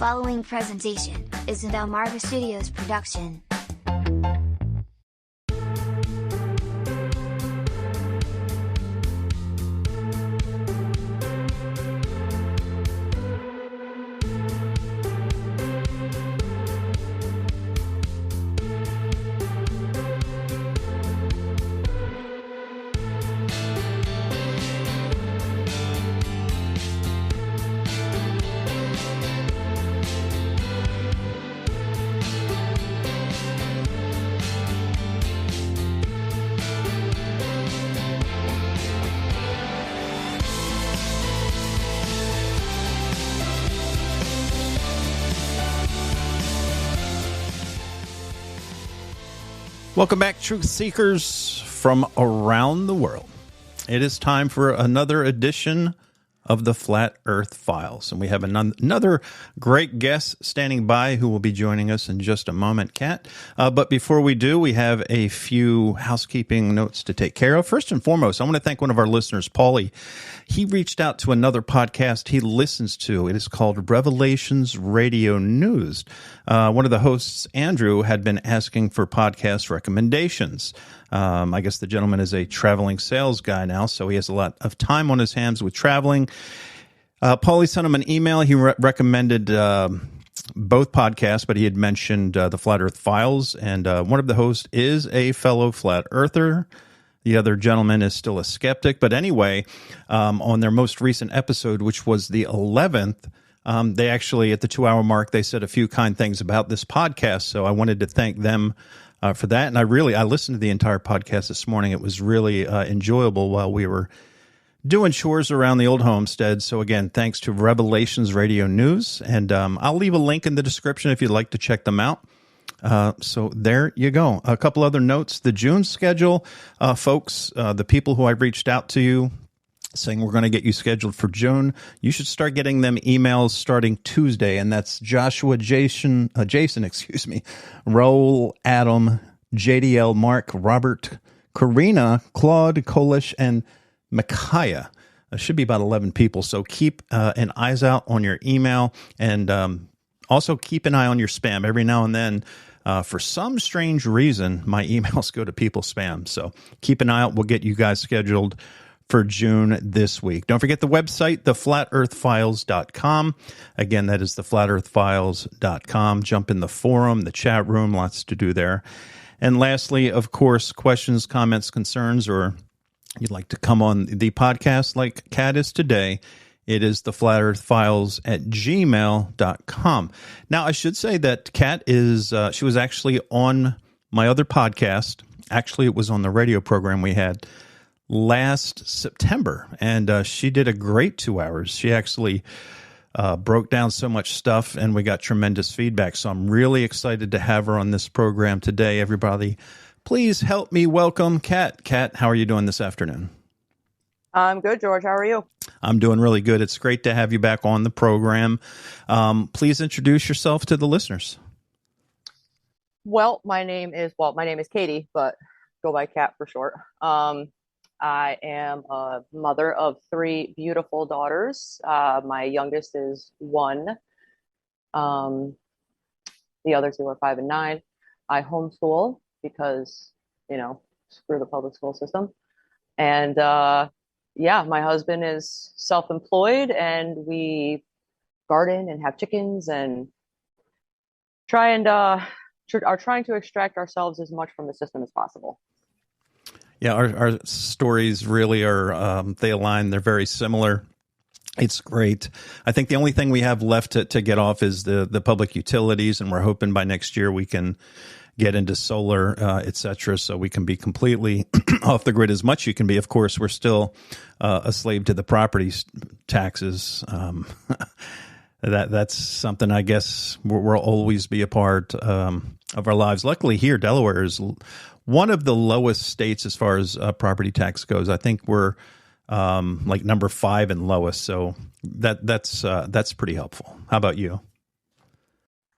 following presentation is an Delmarva Studios production. Welcome back, Truth Seekers from around the world. It is time for another edition of the Flat Earth Files. And we have another great guest standing by who will be joining us in just a moment, Kat. But before we do, we have a few housekeeping notes to take care of. First and foremost, I want to thank one of our listeners, Paulie. He reached out to another podcast he listens to. It is called Revelations Radio News. One of the hosts, Andrew, had been asking for podcast recommendations. I guess the gentleman is a traveling sales guy now, so he has a lot of time on his hands with traveling. Paulie sent him an email. He recommended both podcasts, but he had mentioned the Flat Earth Files, and one of the hosts is a fellow Flat Earther. The other gentleman is still a skeptic. But anyway, on their most recent episode, which was the 11th, they actually, at the 2-hour mark, they said a few kind things about this podcast. So I wanted to thank them for that. And I listened to the entire podcast this morning. It was really enjoyable while we were doing chores around the old homestead. So again, thanks to Revelations Radio News. And I'll leave a link in the description if you'd like to check them out. So there you go. A couple other notes. The June schedule, folks, the people who I reached out to you saying we're going to get you scheduled for June, you should start getting them emails starting Tuesday. And that's Joshua, Jason, Raul, Adam, JDL, Mark, Robert, Karina, Claude, Kolish, and Micaiah. Should be about 11 people. So keep an eyes out on your email, and also keep an eye on your spam. Every now and then, for some strange reason, my emails go to people's spam. So keep an eye out. We'll get you guys scheduled for June this week. Don't forget the website, theflatearthfiles.com. Again, that is theflatearthfiles.com. Jump in the forum, the chat room, lots to do there. And lastly, of course, questions, comments, concerns, or you'd like to come on the podcast like Kat is today, it is theflatearthfiles@gmail.com. Now, I should say that Kat is, she was actually on my other podcast. Actually, it was on the radio program we had last September, and she did a great 2 hours. She actually broke down so much stuff, and we got tremendous feedback. So I'm really excited to have her on this program today. Everybody, please help me welcome Kat. Kat, how are you doing this afternoon? I'm good, George. How are you? I'm doing really good. It's great to have you back on the program. Please introduce yourself to the listeners. Well, my name is Katie, but go by Kat for short. I am a mother of 3 beautiful daughters. My youngest is 1. The other 2 are 5 and 9. I homeschool because, screw the public school system. And my husband is self-employed, and we garden and have chickens and are trying to extract ourselves as much from the system as possible. Yeah, our stories really are, they align. They're very similar. It's great. I think the only thing we have left to get off is the public utilities, and we're hoping by next year we can get into solar, et cetera, so we can be completely off the grid as much you can be. Of course, we're still a slave to the property taxes. That's something I guess we'll always be a part of our lives. Luckily here, Delaware is one of the lowest states as far as property tax goes. I think we're like number 5 and lowest. So that's pretty helpful. How about you?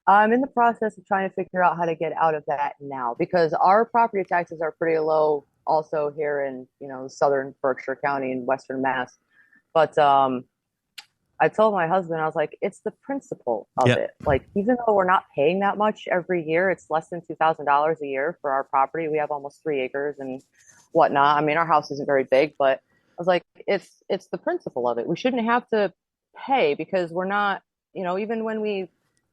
I'm in the process of trying to figure out how to get out of that now, because our property taxes are pretty low also here in, southern Berkshire County and Western Mass. But I I told my husband, I was like, it's the principle of Yep. it. Like, even though we're not paying that much every year, it's less than $2,000 a year for our property. We have almost 3 acres and whatnot. I mean, our house isn't very big, but I was like, it's the principle of it. We shouldn't have to pay because we're not, even when we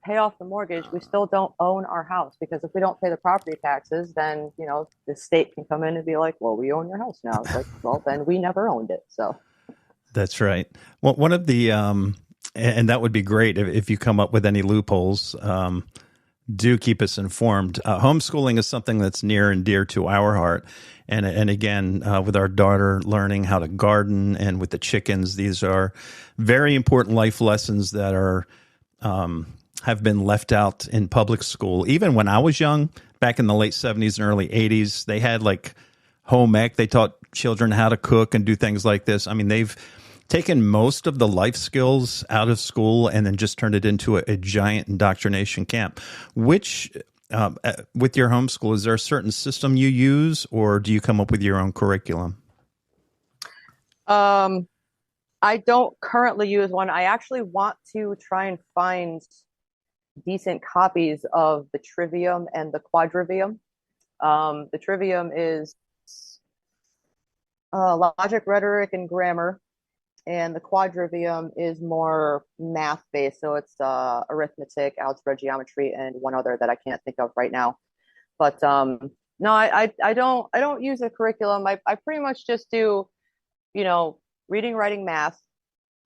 pay off the mortgage, we still don't own our house because if we don't pay the property taxes, then, the state can come in and be like, well, we own your house now. It's like, well, then we never owned it. So. That's right. Well, one of the, and that would be great if you come up with any loopholes. Do keep us informed. Homeschooling is something that's near and dear to our heart. And again, with our daughter learning how to garden and with the chickens, these are very important life lessons that are, have been left out in public school. Even when I was young, back in the late 70s and early 80s, they had like home ec. They taught children how to cook and do things like this. I mean, they've taken most of the life skills out of school and then just turned it into a giant indoctrination camp. Which, with your homeschool, is there a certain system you use, or do you come up with your own curriculum? I don't currently use one. I actually want to try and find decent copies of the Trivium and the Quadrivium. The Trivium is logic, rhetoric, and grammar, and the Quadrivium is more math based. So it's arithmetic, algebra, geometry, and one other that I can't think of right now. But no, I don't use a curriculum. I pretty much just do, reading, writing, math,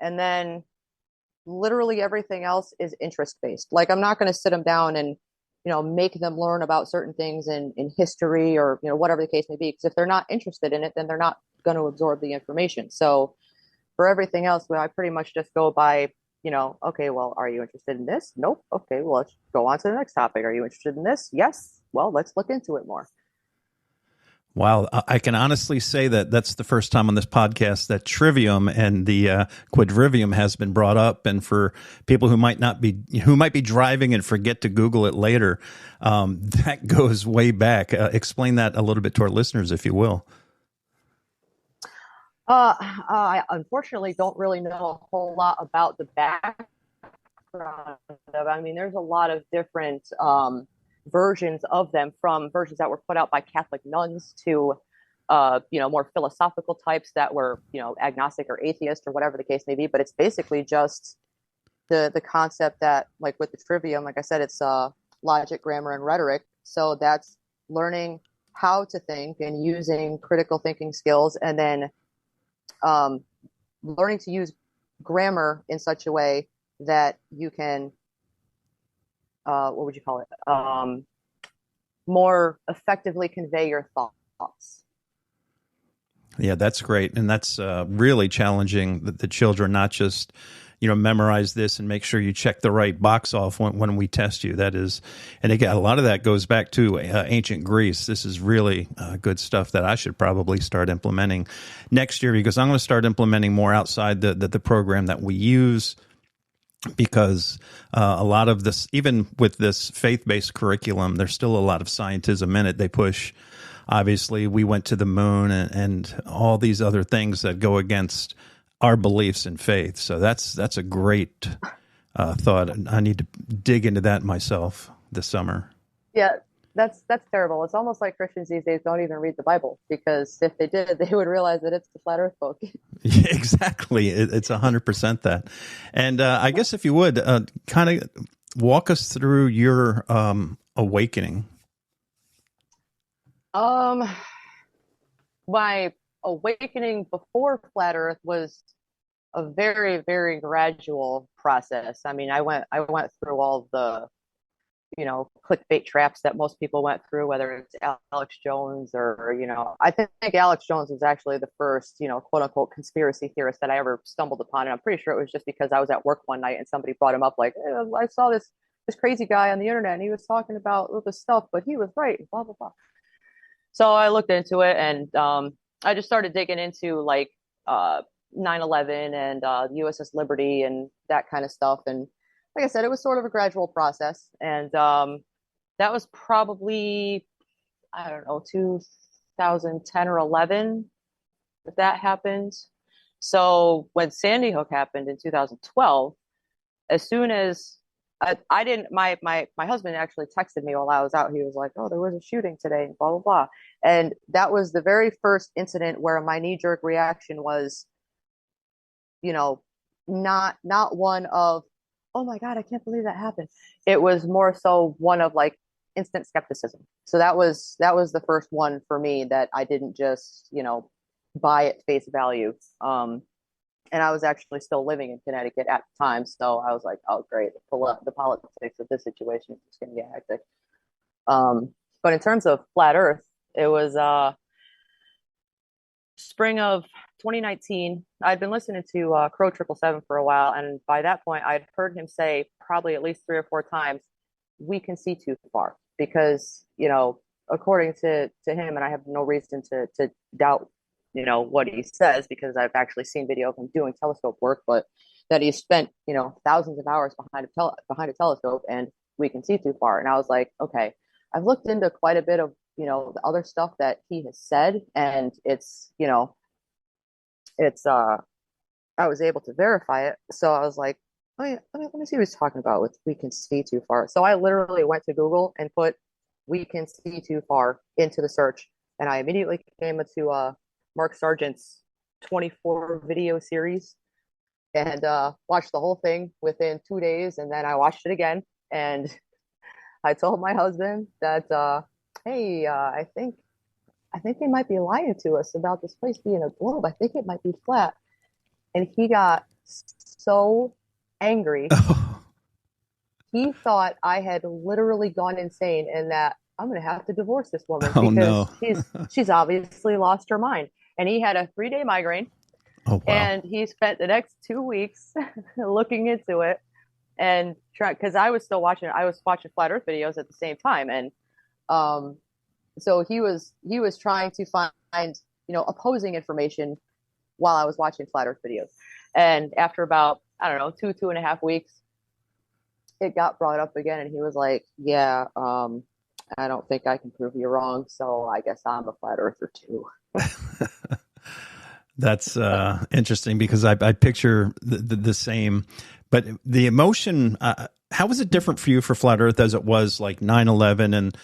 and then literally everything else is interest based. Like I'm not going to sit them down and make them learn about certain things in history or whatever the case may be. Because if they're not interested in it, then they're not going to absorb the information. So for everything else, well, I pretty much just go by, okay, well, are you interested in this? Nope. Okay, well, let's go on to the next topic. Are you interested in this? Yes. Well, let's look into it more. Wow, I can honestly say that that's the first time on this podcast that Trivium and the Quadrivium has been brought up. And for people who might be driving and forget to Google it later, that goes way back. Explain that a little bit to our listeners, if you will. I unfortunately don't really know a whole lot about the background of. I mean, there's a lot of different versions of them, from versions that were put out by Catholic nuns to more philosophical types that were agnostic or atheist or whatever the case may be. But it's basically just the concept that, like with the Trivium, like I said, it's logic, grammar, and rhetoric. So that's learning how to think and using critical thinking skills, and then learning to use grammar in such a way that you can, what would you call it? More effectively convey your thoughts. Yeah, that's great. And that's really challenging the children, not just, memorize this and make sure you check the right box off when we test you. That is, and again, a lot of that goes back to ancient Greece. This is really good stuff that I should probably start implementing next year, because I'm going to start implementing more outside the program that we use. Because a lot of this, even with this faith-based curriculum, there's still a lot of scientism in it. They push, obviously, we went to the moon and all these other things that go against our beliefs in faith. So that's a great thought. I need to dig into that myself this summer. Yeah, that's terrible. It's almost like Christians these days don't even read the Bible, because if they did, they would realize that it's the flat Earth book. Yeah, exactly. It's 100% that. And I guess if you would kind of walk us through your awakening. My awakening before flat Earth was a very, very gradual process. I mean, I went through all the clickbait traps that most people went through, whether it's Alex Jones or, I think Alex Jones was actually the first, quote unquote conspiracy theorist that I ever stumbled upon. And I'm pretty sure it was just because I was at work one night and somebody brought him up like, hey, I saw this crazy guy on the internet and he was talking about all this stuff, but he was right, blah, blah, blah. So I looked into it, and I just started digging into like 9/11 and the USS Liberty and that kind of stuff. And like I said, it was sort of a gradual process. And that was probably, I don't know, 2010 or 11 that happened. So when Sandy Hook happened in 2012, as soon as I didn't, my husband actually texted me while I was out. He was like, "Oh, there was a shooting today," and blah blah blah. And that was the very first incident where my knee jerk reaction was, you know, not one of, "Oh my God, I can't believe that happened." It was more so one of like instant skepticism. So that was the first one for me that I didn't just, buy at face value. And I was actually still living in Connecticut at the time, so I was like, "Oh, great, the politics of this situation is just going to get hectic." But in terms of flat Earth, it was spring of 2019. I'd been listening to Crow 777 for a while, and by that point, I'd heard him say probably at least 3 or 4 times, "We can see too far," because according to him, and I have no reason to doubt what he says because I've actually seen video of him doing telescope work, but that he spent thousands of hours behind a telescope, and we can see too far. And I was like, okay, I've looked into quite a bit of the other stuff that he has said, and it's I was able to verify it. So I was like, oh yeah, let me see what he's talking about with "we can see too far." So I literally went to Google and put "we can see too far" into the search, and I immediately came into Mark Sargent's 24 video series, and watched the whole thing within 2 days. And then I watched it again, and I told my husband that, hey, I think they might be lying to us about this place being a globe. I think it might be flat. And he got so angry. He thought I had literally gone insane and that I'm going to have to divorce this woman Oh, because no. she's obviously lost her mind. And he had a 3-day migraine, Oh, wow. and he spent the next 2 weeks looking into it and trying, because I was watching flat Earth videos at the same time, and so he was trying to find opposing information while I was watching flat Earth videos. And after about, I don't know, 2.5 weeks, it got brought up again, and he was like, "Yeah, I don't think I can prove you wrong, so I guess I'm a flat earther too." That's interesting because I picture the same, but the emotion, how was it different for you for flat Earth as it was like 9/11 and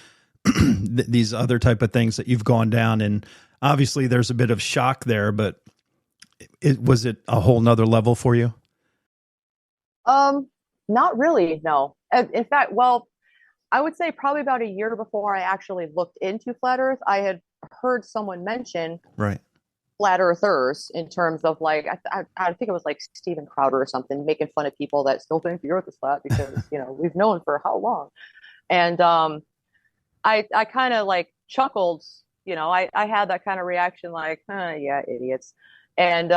these other type of things that you've gone down? And obviously there's a bit of shock there, but was it a whole nother level for you? Not really, no. In fact, well, I would say probably about a year before I actually looked into flat Earth, I had heard someone mention Right. flat earthers in terms of like, I think it was like Steven Crowder or something making fun of people that still think the Earth is flat because we've known for how long. And I kind of like chuckled, I had that kind of reaction like, yeah, idiots. And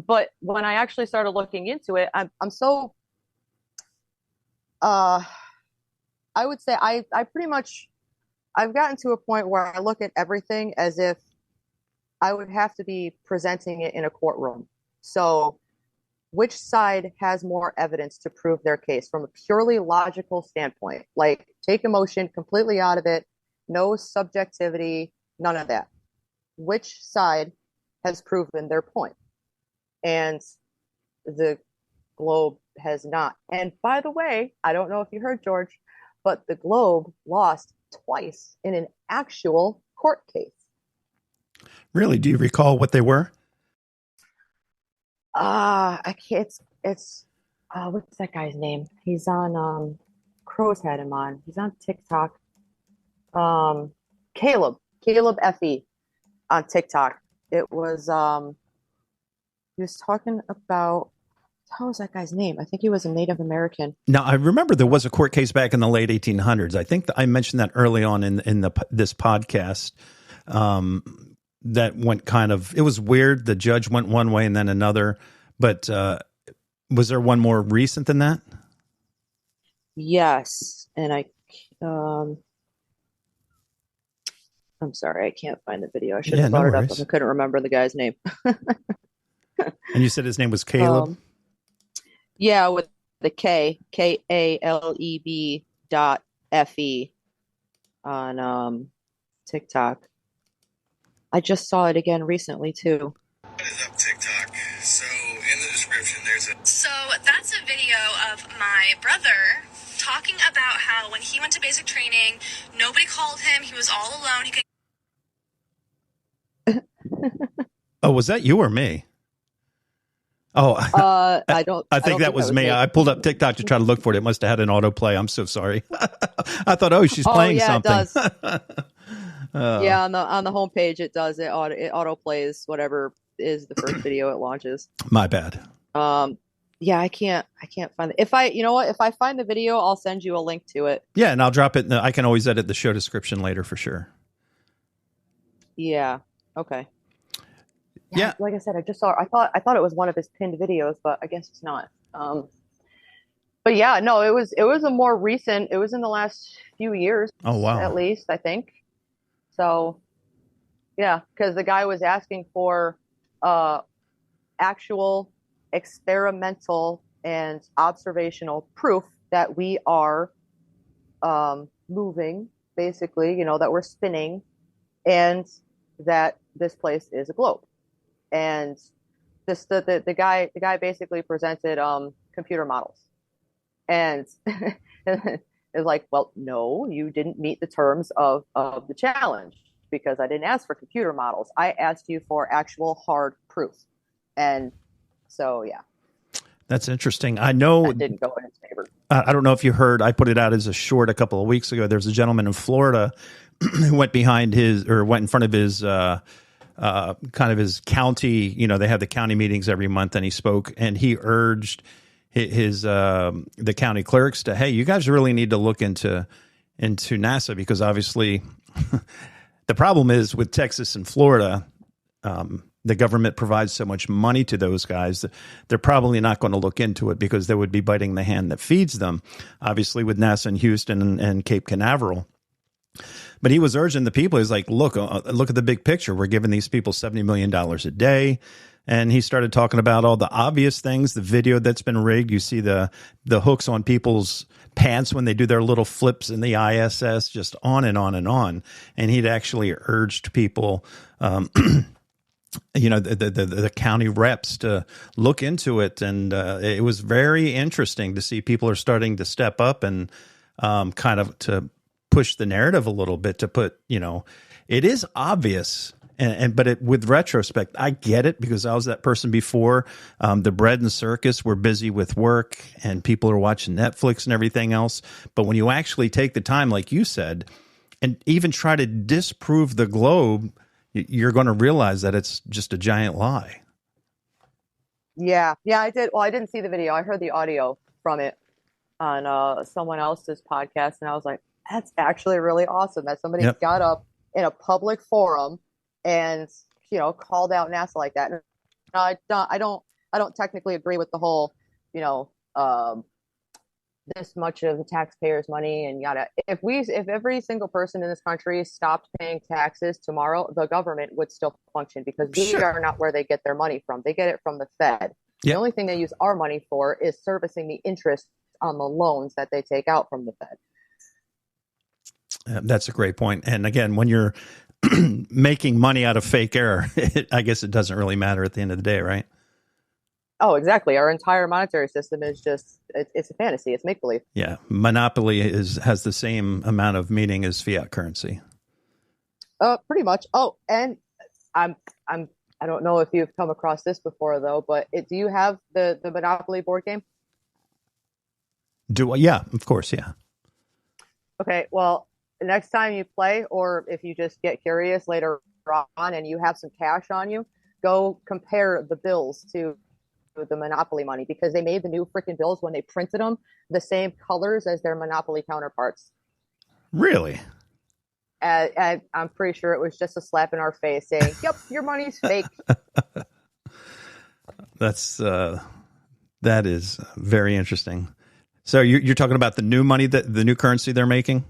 but when I actually started looking into it, I'm so I would say I pretty much I've gotten to a point where I look at everything as if I would have to be presenting it in a courtroom. So, which side has more evidence to prove their case from a purely logical standpoint? Like, take emotion completely out of it, no subjectivity, none of that. Which side has proven their point? And the globe has not. And by the way, I don't know if you heard, George, but the globe lost twice in an actual court case. Really? Do you recall what they were? I can't, it's what's that guy's name? He's on Crow's had him on. He's on TikTok. Caleb Fe on TikTok. It was he was talking about, how was that guy's name? I think he was a Native American. Now, I remember there was a court case back in the late 1800s. I think I mentioned that early on in this podcast. That went kind of, it was weird. The judge went one way and then another. But was there one more recent than that? Yes, and I'm sorry, I can't find the video. I should have brought it up, but I couldn't remember the guy's name. And you said his name was Caleb? Yeah, with the Kaleb .fe on TikTok. I just saw it again recently too. What is up, TikTok? So, in the description, there's a... So, that's a video of my brother talking about how when he went to basic training, nobody called him, he was all alone. He could... Oh, was that you or me? Oh, I think that was me. I pulled up TikTok to try to look for it. It must have had an autoplay. I'm so sorry. I thought, oh, she's playing something. It does. Yeah, on the homepage it does. It auto plays whatever is the first video it launches. My bad. Yeah, I can't find it. If I find the video, I'll send you a link to it. Yeah, and I'll drop it. I can always edit the show description later for sure. Yeah. Okay. Yeah. Like I said, I just saw. I thought it was one of his pinned videos, but I guess it's not. But yeah, no, it was a more recent. It was in the last few years. Oh wow. At least I think. So, yeah, because the guy was asking for actual experimental and observational proof that we are moving, basically, that we're spinning, and that this place is a globe. And this the guy basically presented computer models, and is like, well, no, you didn't meet the terms of the challenge, because I didn't ask for computer models. I asked you for actual hard proof. And so, yeah. That's interesting. I know that didn't go in his favor. I don't know if you heard, I put it out as a short a couple of weeks ago. There's a gentleman in Florida who went in front of his kind of his county, they have the county meetings every month, and he spoke, and he urged the county clerks to, hey, you guys really need to look into NASA, because obviously the problem is with Texas and Florida, the government provides so much money to those guys that they're probably not going to look into it, because they would be biting the hand that feeds them, obviously with NASA in Houston and Cape Canaveral. But he was urging the people, he's like, look at the big picture. We're giving these people $70 million a day. And he started talking about all the obvious things, the video that's been rigged. You see the hooks on people's pants when they do their little flips in the ISS, just on and on and on. And he'd actually urged people, the county reps to look into it. And it was very interesting to see people are starting to step up and kind of to push the narrative a little bit, to put, it is obvious. But with retrospect, I get it, because I was that person before. The bread and circus, we're busy with work and people are watching Netflix and everything else. But when you actually take the time, like you said, and even try to disprove the globe, you're going to realize that it's just a giant lie. Yeah, I did. Well, I didn't see the video. I heard the audio from it on someone else's podcast, and I was like, that's actually really awesome that somebody got up in a public forum and called out NASA like that. And I don't technically agree with the whole this much of the taxpayers' money and yada. If every single person in this country stopped paying taxes tomorrow, the government would still function, because we are not where they get their money from. They get it from the Fed. The only thing they use our money for is servicing the interest on the loans that they take out from the Fed. That's a great point. And again, when you're making money out of fake air, I guess it doesn't really matter at the end of the day, right? Oh, exactly. Our entire monetary system is just, it's a fantasy. It's make-believe. Yeah. Monopoly has the same amount of meaning as fiat currency. Pretty much. Oh, and I don't know if you've come across this before, though, but do you have the Monopoly board game? Yeah, of course. Yeah. Okay. Well, next time you play, or if you just get curious later on and you have some cash on you, go compare the bills to the Monopoly money, because they made the new freaking bills when they printed them the same colors as their Monopoly counterparts. Really? I'm pretty sure it was just a slap in our face saying, yep, your money's fake. That is very interesting. So you're talking about the new money, the new currency they're making?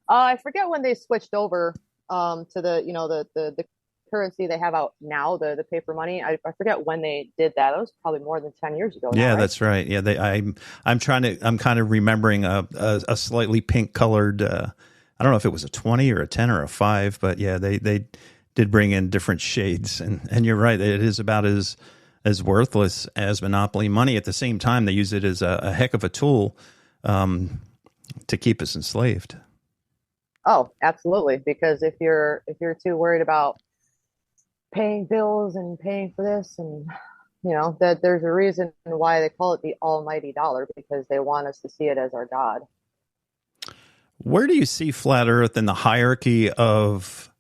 I forget when they switched over to the currency they have out now, the paper money. I forget when they did that. It was probably more than 10 years ago. Yeah, now, right? That's right. Yeah, I'm kind of remembering a slightly pink colored. I don't know if it was a 20 or a 10 or a 5, but yeah, they did bring in different shades, and you're right, it is about as worthless as monopoly money. At the same time, they use it as a heck of a tool to keep us enslaved. Oh, absolutely. Because if you're too worried about paying bills and paying for this, and that there's a reason why they call it the almighty dollar, because they want us to see it as our God. Where do you see flat Earth in the hierarchy of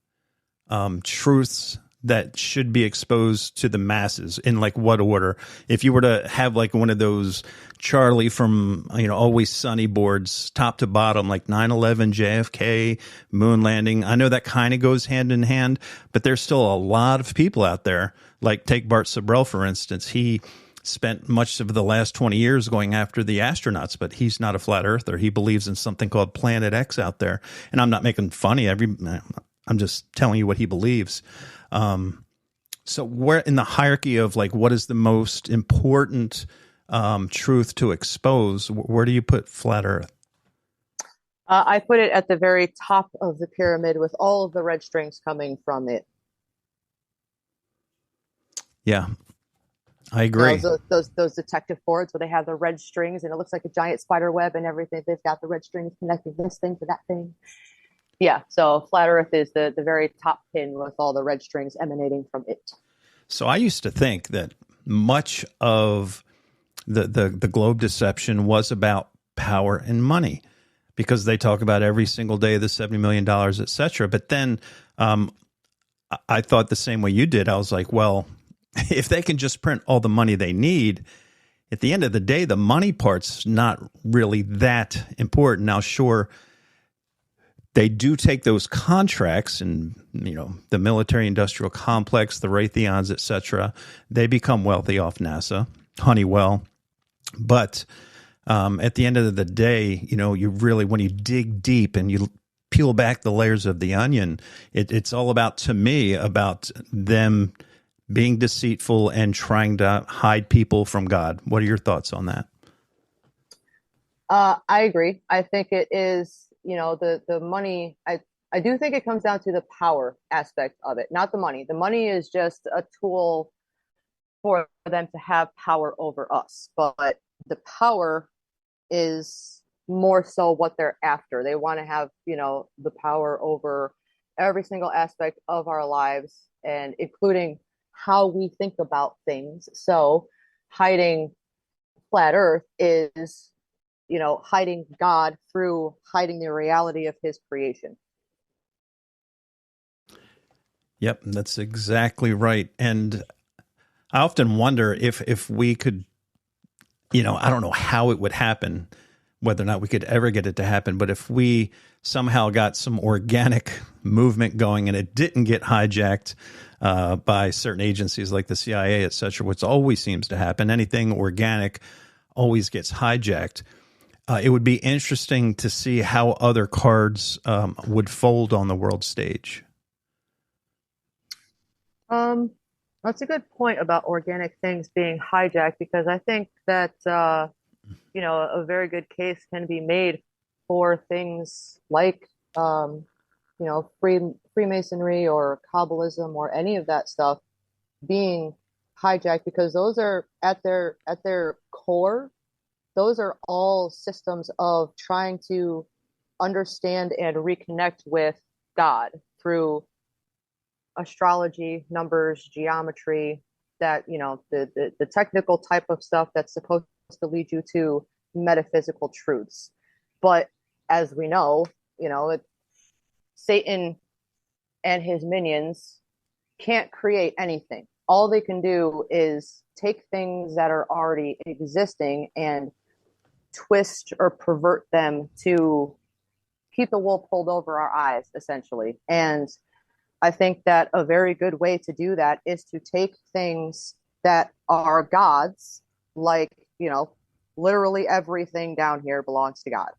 truths that should be exposed to the masses? In like what order? If you were to have like one of those Charlie from Always Sunny boards, top to bottom, like 9/11, JFK, moon landing. I know that kind of goes hand in hand, but there's still a lot of people out there. Like take Bart Sibrel, for instance. He spent much of the last 20 years going after the astronauts, but he's not a flat earther. He believes in something called Planet X out there. And I'm not making funny. I'm just telling you what he believes. So where in the hierarchy of like, what is the most important truth to expose? Where do you put flat Earth? I put it at the very top of the pyramid with all of the red strings coming from it. Yeah, I agree. Those detective boards where they have the red strings and it looks like a giant spider web and everything. They've got the red strings connecting this thing to that thing. Yeah, so flat Earth is the very top pin with all the red strings emanating from it. So I used to think that much of the globe deception was about power and money, because they talk about every single day the $70 million, et cetera. But then I thought the same way you did. I was like, well, if they can just print all the money they need, at the end of the day, the money part's not really that important. Now, sure, they do take those contracts and, the military industrial complex, the Raytheons, et cetera. They become wealthy off NASA, Honeywell. But at the end of the day, you really, when you dig deep and you peel back the layers of the onion, it's all about, to me, about them being deceitful and trying to hide people from God. What are your thoughts on that? I agree. I think it is, the money. I do think it comes down to the power aspect of it, not the money. The money is just a tool for them to have power over us. But the power is more so what they're after. They want to have, the power over every single aspect of our lives, and including how we think about things. So hiding flat Earth is, hiding God through hiding the reality of his creation. Yep, that's exactly right. And I often wonder if we could, I don't know how it would happen, whether or not we could ever get it to happen, but if we somehow got some organic movement going and it didn't get hijacked by certain agencies like the CIA, et cetera, which always seems to happen, anything organic always gets hijacked. It would be interesting to see how other cards would fold on the world stage. That's a good point about organic things being hijacked, because I think that a very good case can be made for things like Freemasonry or Kabbalism or any of that stuff being hijacked, because those are at their core, those are all systems of trying to understand and reconnect with God through astrology, numbers, geometry, that, the technical type of stuff that's supposed to lead you to metaphysical truths. But as we know, Satan and his minions can't create anything. All they can do is take things that are already existing and twist or pervert them to keep the wool pulled over our eyes, essentially. And I think that a very good way to do that is to take things that are gods, like, literally everything down here belongs to God.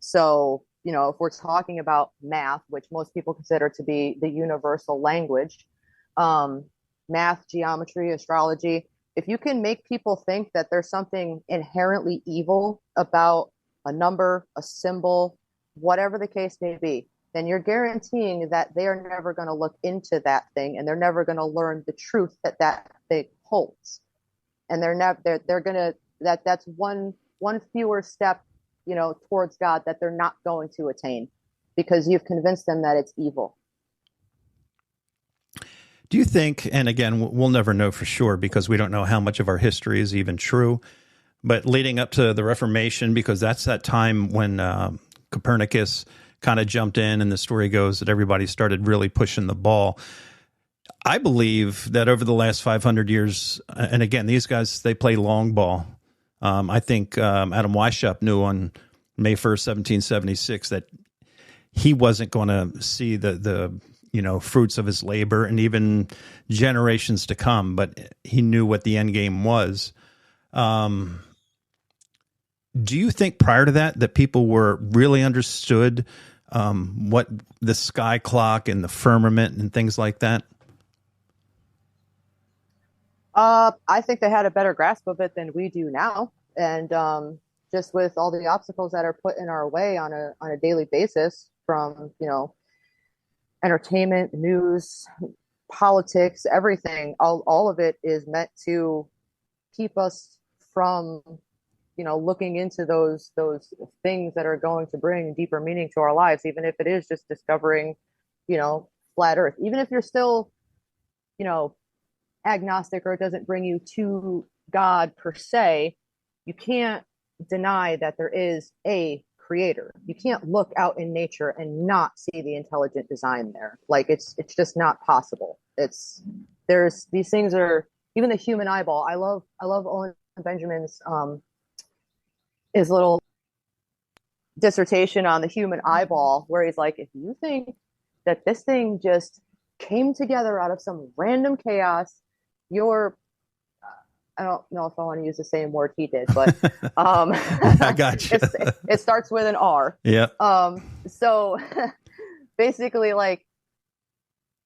So, if we're talking about math, which most people consider to be the universal language, math, geometry, astrology, if you can make people think that there's something inherently evil about a number, a symbol, whatever the case may be, then you're guaranteeing that they are never going to look into that thing, and they're never going to learn the truth that that thing holds. And they're going to, that's one fewer step, towards God that they're not going to attain, because you've convinced them that it's evil. Do you think, and again, we'll never know for sure because we don't know how much of our history is even true, but leading up to the Reformation, because that's that time when Copernicus kind of jumped in, and the story goes that everybody started really pushing the ball. I believe that over the last 500 years, and again, these guys, they play long ball. I think Adam Weishaupt knew on May 1st, 1776, that he wasn't going to see the fruits of his labor and even generations to come, but he knew what the end game was. Do you think prior to that people were really understood what the sky clock and the firmament and things like that? I think they had a better grasp of it than we do now. And just with all the obstacles that are put in our way on a daily basis from, entertainment, news, politics, everything, all of it is meant to keep us from, looking into those things that are going to bring deeper meaning to our lives, even if it is just discovering, flat earth. Even if you're still, agnostic, or it doesn't bring you to God per se, you can't deny that there is a creator. You can't look out in nature and not see the intelligent design there. Like it's just not possible. There's these things are, even the human eyeball. I love Owen Benjamin's his little dissertation on the human eyeball, where he's like, if you think that this thing just came together out of some random chaos, I don't know if I want to use the same word he did, but I got you. It starts with an R. Yeah. So basically, like,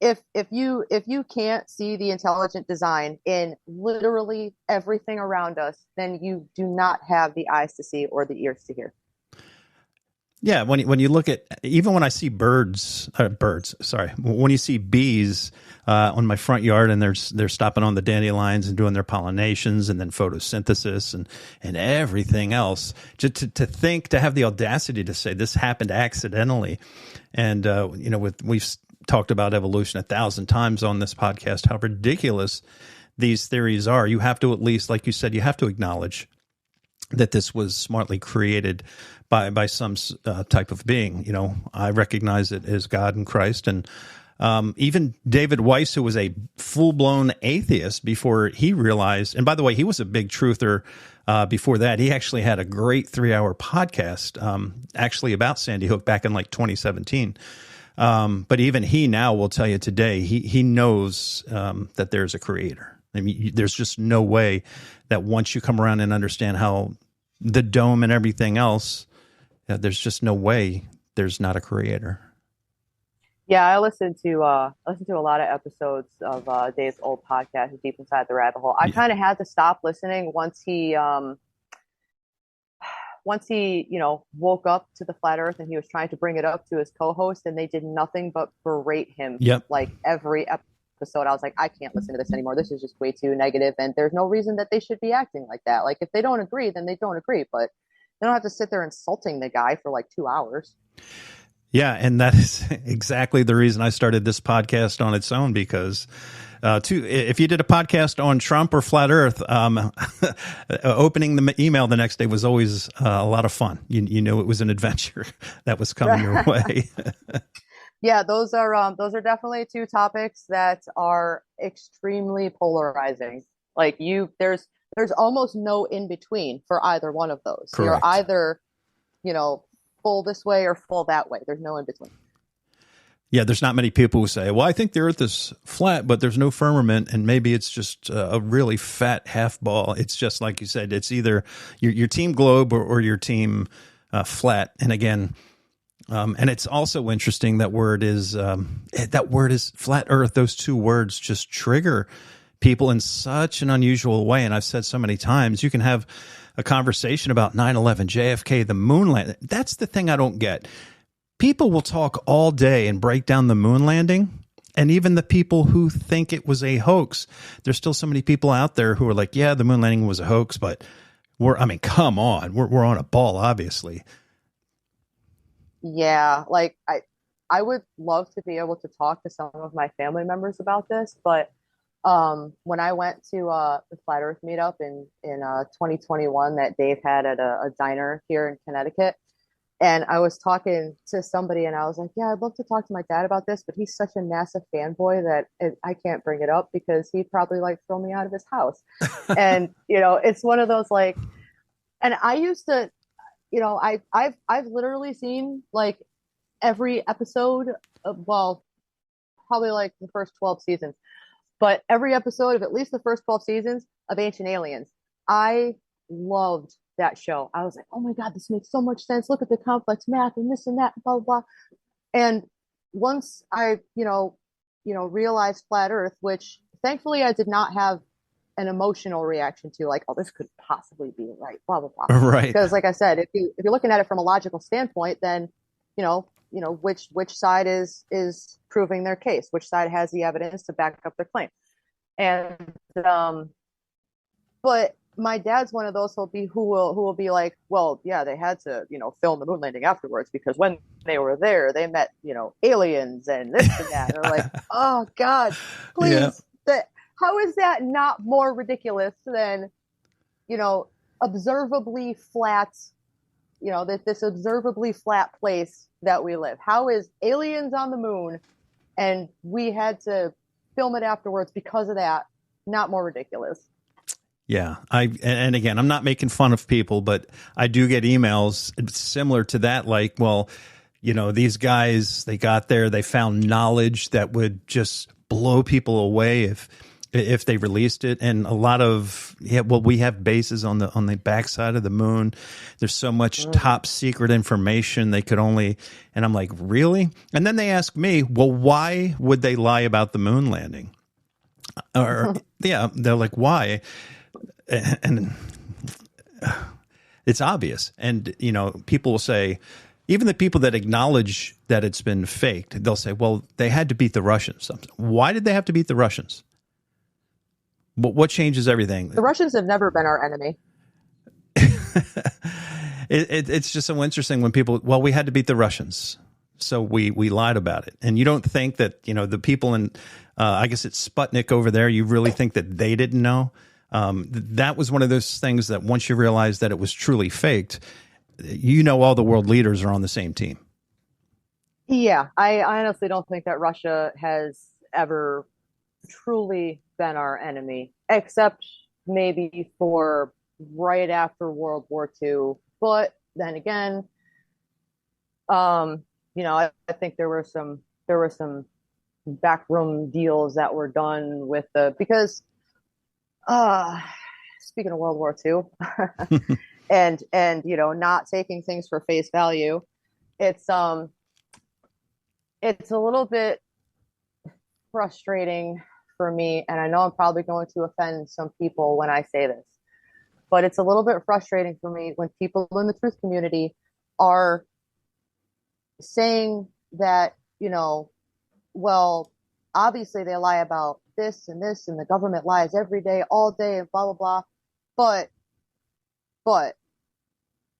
if you can't see the intelligent design in literally everything around us, then you do not have the eyes to see or the ears to hear. Yeah, when you look at, even when I see when you see bees on my front yard, and they're stopping on the dandelions and doing their pollinations, and then photosynthesis and everything else, just to have the audacity to say this happened accidentally, and we've talked about evolution 1,000 times on this podcast, how ridiculous these theories are. You have to, at least, like you said, you have to acknowledge that this was smartly created by some type of being. I recognize it as God and Christ. And even David Weiss, who was a full-blown atheist before he realized, and by the way, he was a big truther before that. He actually had a great 3-hour podcast actually about Sandy Hook back in like 2017. But even he now will tell you today, he knows that there's a creator. I mean, there's just no way that once you come around and understand how the dome and everything else, there's just no way there's not a creator. Yeah, I listened to a lot of episodes of Dave's old podcast, Deep Inside the Rabbit Hole. I kind of had to stop listening once he woke up to the flat earth, and he was trying to bring it up to his co-host, and they did nothing but berate him. Yep. Like every episode, I was like, I can't listen to this anymore. This is just way too negative, and there's no reason that they should be acting like that. Like, if they don't agree, then they don't agree, but they don't have to sit there insulting the guy for like 2 hours. Yeah, and that is exactly the reason I started this podcast on its own, because if you did a podcast on Trump or Flat Earth, opening the email the next day was always a lot of fun. You knew it was an adventure that was coming your way. Yeah, those are definitely two topics that are extremely polarizing. Like there's almost no in between for either one of those. Correct. You're either, full this way or full that way. There's no in between. Yeah, there's not many people who say, well, I think the earth is flat, but there's no firmament, and maybe it's just a really fat half ball. It's just like you said, it's either your team globe or your team flat. And again, and it's also interesting that word is flat earth. Those two words just trigger people in such an unusual way. And I've said so many times, you can have a conversation about 9/11, JFK, the moon landing. That's the thing I don't get. people will talk all day and break down the moon landing. And even the people who think it was a hoax, there's still so many people out there who are like, yeah, the moon landing was a hoax, but come on, we're on a ball, obviously. Yeah, like I would love to be able to talk to some of my family members about this, but when I went to the Flat Earth meetup in 2021 that Dave had at a diner here in Connecticut, and I was talking to somebody and I was like, yeah, I'd love to talk to my dad about this, but he's such a NASA fanboy that I can't bring it up because he'd probably like throw me out of his house. And, it's one of those like, and I used to, I've literally seen like every episode of, well, probably like the first 12 seasons, but every episode of at least the first 12 seasons of Ancient Aliens. I loved that show. I was like, oh my God, this makes so much sense. Look at the complex math and this and that, blah, blah, blah. And once I, realized Flat Earth, which thankfully I did not have an emotional reaction to, like, oh, this could possibly be right, blah, blah, blah. Right. Because like I said, if you're looking at it from a logical standpoint, then, which side is proving their case, which side has the evidence to back up their claim. And, but my dad's one of those who will be like, well, yeah, they had to, film the moon landing afterwards because when they were there, they met, aliens and this and that. And they're like, oh God, please. Yeah. How is that not more ridiculous than, observably flat, this observably flat place that we live? How is aliens on the moon and we had to film it afterwards because of that not more ridiculous? Yeah. And again, I'm not making fun of people, but I do get emails similar to that. Like, well, these guys, they got there, they found knowledge that would just blow people away if they released it. And a lot of, we have bases on the backside of the moon. There's so much top secret information they could only, and I'm like, really? And then they ask me, well, why would they lie about the moon landing? Or yeah, they're like, why? And it's obvious. And, people will say, even the people that acknowledge that it's been faked, they'll say, well, they had to beat the Russians. Why did they have to beat the Russians? What changes everything? The Russians have never been our enemy. It's just so interesting when people, well, we had to beat the Russians, so we lied about it. And you don't think that, the people in, I guess it's Sputnik over there, you really think that they didn't know? That was one of those things that once you realize that it was truly faked, all the world leaders are on the same team. Yeah, I honestly don't think that Russia has ever truly been our enemy, except maybe for right after World War II. But then again, I think there were some backroom deals that were done with because speaking of World War II and not taking things for face value, it's a little bit frustrating for me, and I know I'm probably going to offend some people when I say this, but it's a little bit frustrating for me when people in the truth community are saying that, well, obviously they lie about this and this, and the government lies every day, all day, and blah, blah, blah. But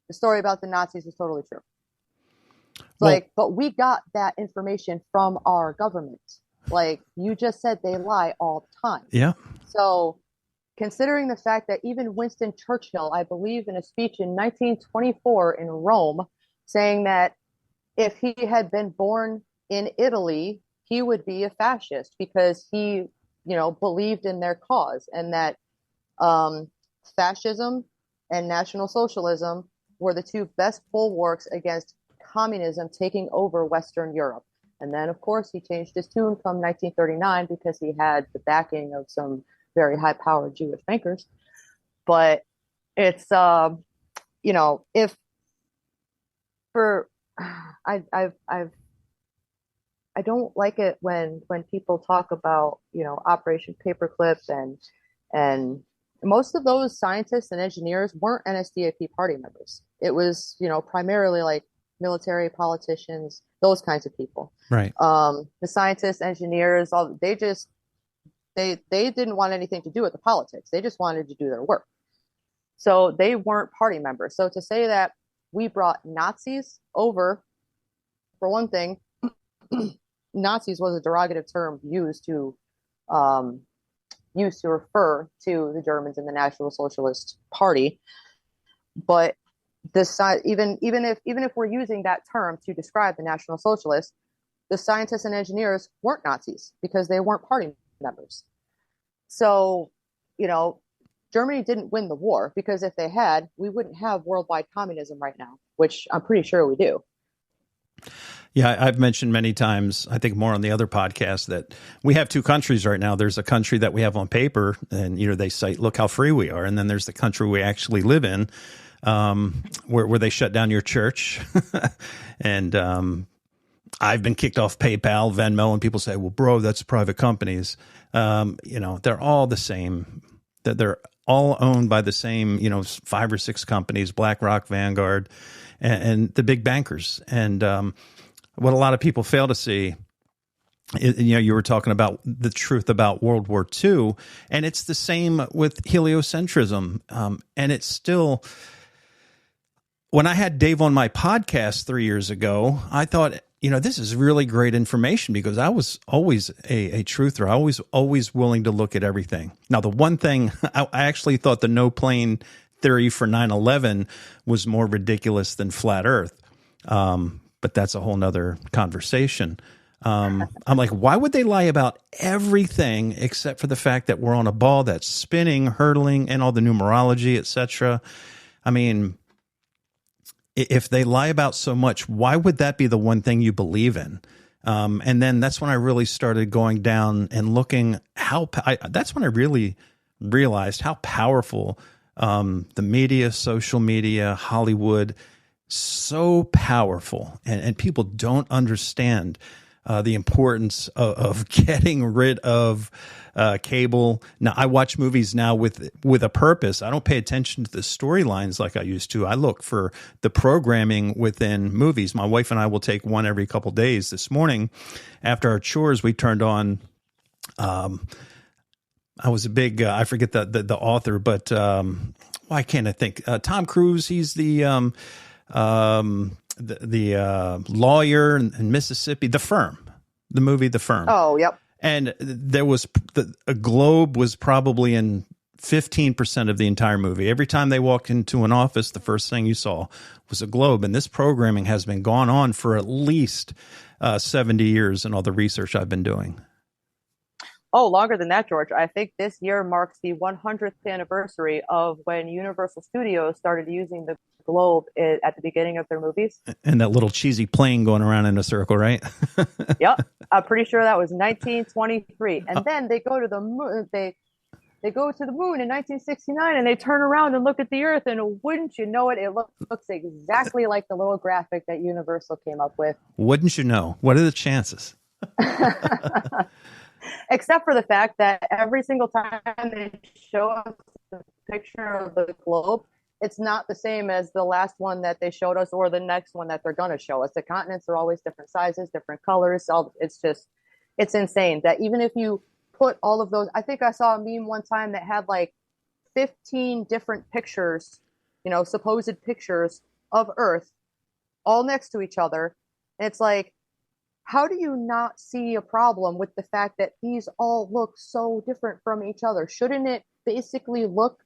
the story about the Nazis is totally true. But we got that information from our government. Like you just said, they lie all the time. Yeah. So considering the fact that even Winston Churchill, I believe in a speech in 1924 in Rome, saying that if he had been born in Italy, he would be a fascist because he, believed in their cause, and that fascism and National Socialism were the two best bulwarks against communism taking over Western Europe. And then, of course, he changed his tune come 1939 because he had the backing of some very high-powered Jewish bankers. But it's, if for I don't like it when people talk about, Operation Paperclip and most of those scientists and engineers weren't NSDAP party members. It was, primarily like military, politicians, those kinds of people. Right. The scientists, engineers, they didn't want anything to do with the politics. They just wanted to do their work. So they weren't party members. So to say that we brought Nazis over, for one thing, Nazis was a derogative term used to refer to the Germans in the National Socialist Party. But even if we're using that term to describe the National Socialists, the scientists and engineers weren't Nazis because they weren't party members. So, Germany didn't win the war, because if they had, we wouldn't have worldwide communism right now, which I'm pretty sure we do. Yeah, I've mentioned many times, I think more on the other podcast, that we have two countries right now. There's a country that we have on paper, and they cite, look how free we are. And then there's the country we actually live in, where they shut down your church. And I've been kicked off PayPal, Venmo, and people say, well, bro, that's private companies. They're all the same. That they're all owned by the same, 5 or 6 companies, BlackRock, Vanguard, and the big bankers. And what a lot of people fail to see, you were talking about the truth about World War II, and it's the same with heliocentrism. And it's still, when I had Dave on my podcast 3 years ago, I thought, this is really great information, because I was always a truther. I was always willing to look at everything. Now, the one thing, I actually thought the no plane theory for 9/11 was more ridiculous than flat Earth. But that's a whole nother conversation. I'm like, why would they lie about everything except for the fact that we're on a ball that's spinning, hurtling, and all the numerology, etc.? I mean, if they lie about so much, why would that be the one thing you believe in? And then that's when I really started going down and looking that's when I really realized how powerful the media, social media, Hollywood, so powerful. And people don't understand the importance of getting rid of cable. Now, I watch movies now with a purpose. I don't pay attention to the storylines like I used to. I look for the programming within movies. My wife and I will take one every couple days. This morning, after our chores, we turned on. I was a big. I forget the author, but why can't I think? Tom Cruise. He's the lawyer in Mississippi. The Firm. The movie The Firm. Oh, yep. And there was a globe was probably in 15% of the entire movie. Every time they walked into an office, the first thing you saw was a globe. And this programming has been gone on for at least 70 years in all the research I've been doing. Oh, longer than that, George. I think this year marks the 100th anniversary of when Universal Studios started using the globe at the beginning of their movies. And that little cheesy plane going around in a circle, right? Yep. I'm pretty sure that was 1923. And then they go to the moon. They go to the moon in 1969, and they turn around and look at the Earth, and wouldn't you know it, it looks exactly like the little graphic that Universal came up with. Wouldn't you know? What are the chances? Except for the fact that every single time they show us a picture of the globe, it's not the same as the last one that they showed us or the next one that they're going to show us. The continents are always different sizes, different colors. It's insane that even if you put all of those, I think I saw a meme one time that had like 15 different pictures, supposed pictures of Earth all next to each other. And it's like, how do you not see a problem with the fact that these all look so different from each other? Shouldn't it basically look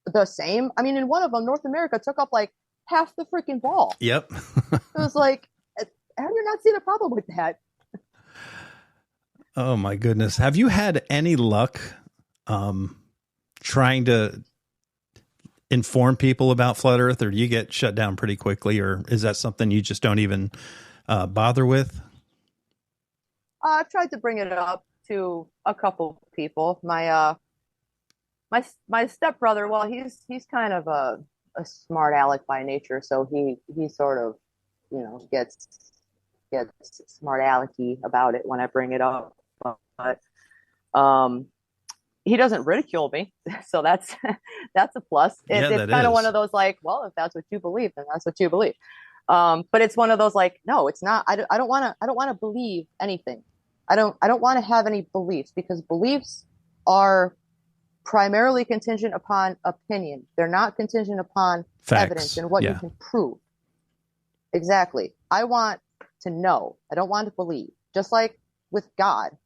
the same? I mean, in one of them, North America took up like half the freaking ball. Yep. It was like, how do you not see the problem with that? Oh my goodness. Have you had any luck trying to inform people about flat Earth, or do you get shut down pretty quickly, or is that something you just don't even bother with? I've tried to bring it up to a couple people. My stepbrother, well, he's kind of a smart aleck by nature, so he sort of, gets smart alecky about it when I bring it up. But he doesn't ridicule me, so that's a plus. It's kind of one of those like, well, if that's what you believe, then that's what you believe. But it's one of those like, no, it's not. I don't want to. I don't want to believe anything. I don't want to have any beliefs because beliefs are primarily contingent upon opinion. They're not contingent upon Facts. evidence and what you Yeah. can prove. Exactly. I want to know. I don't want to believe. Just like with God,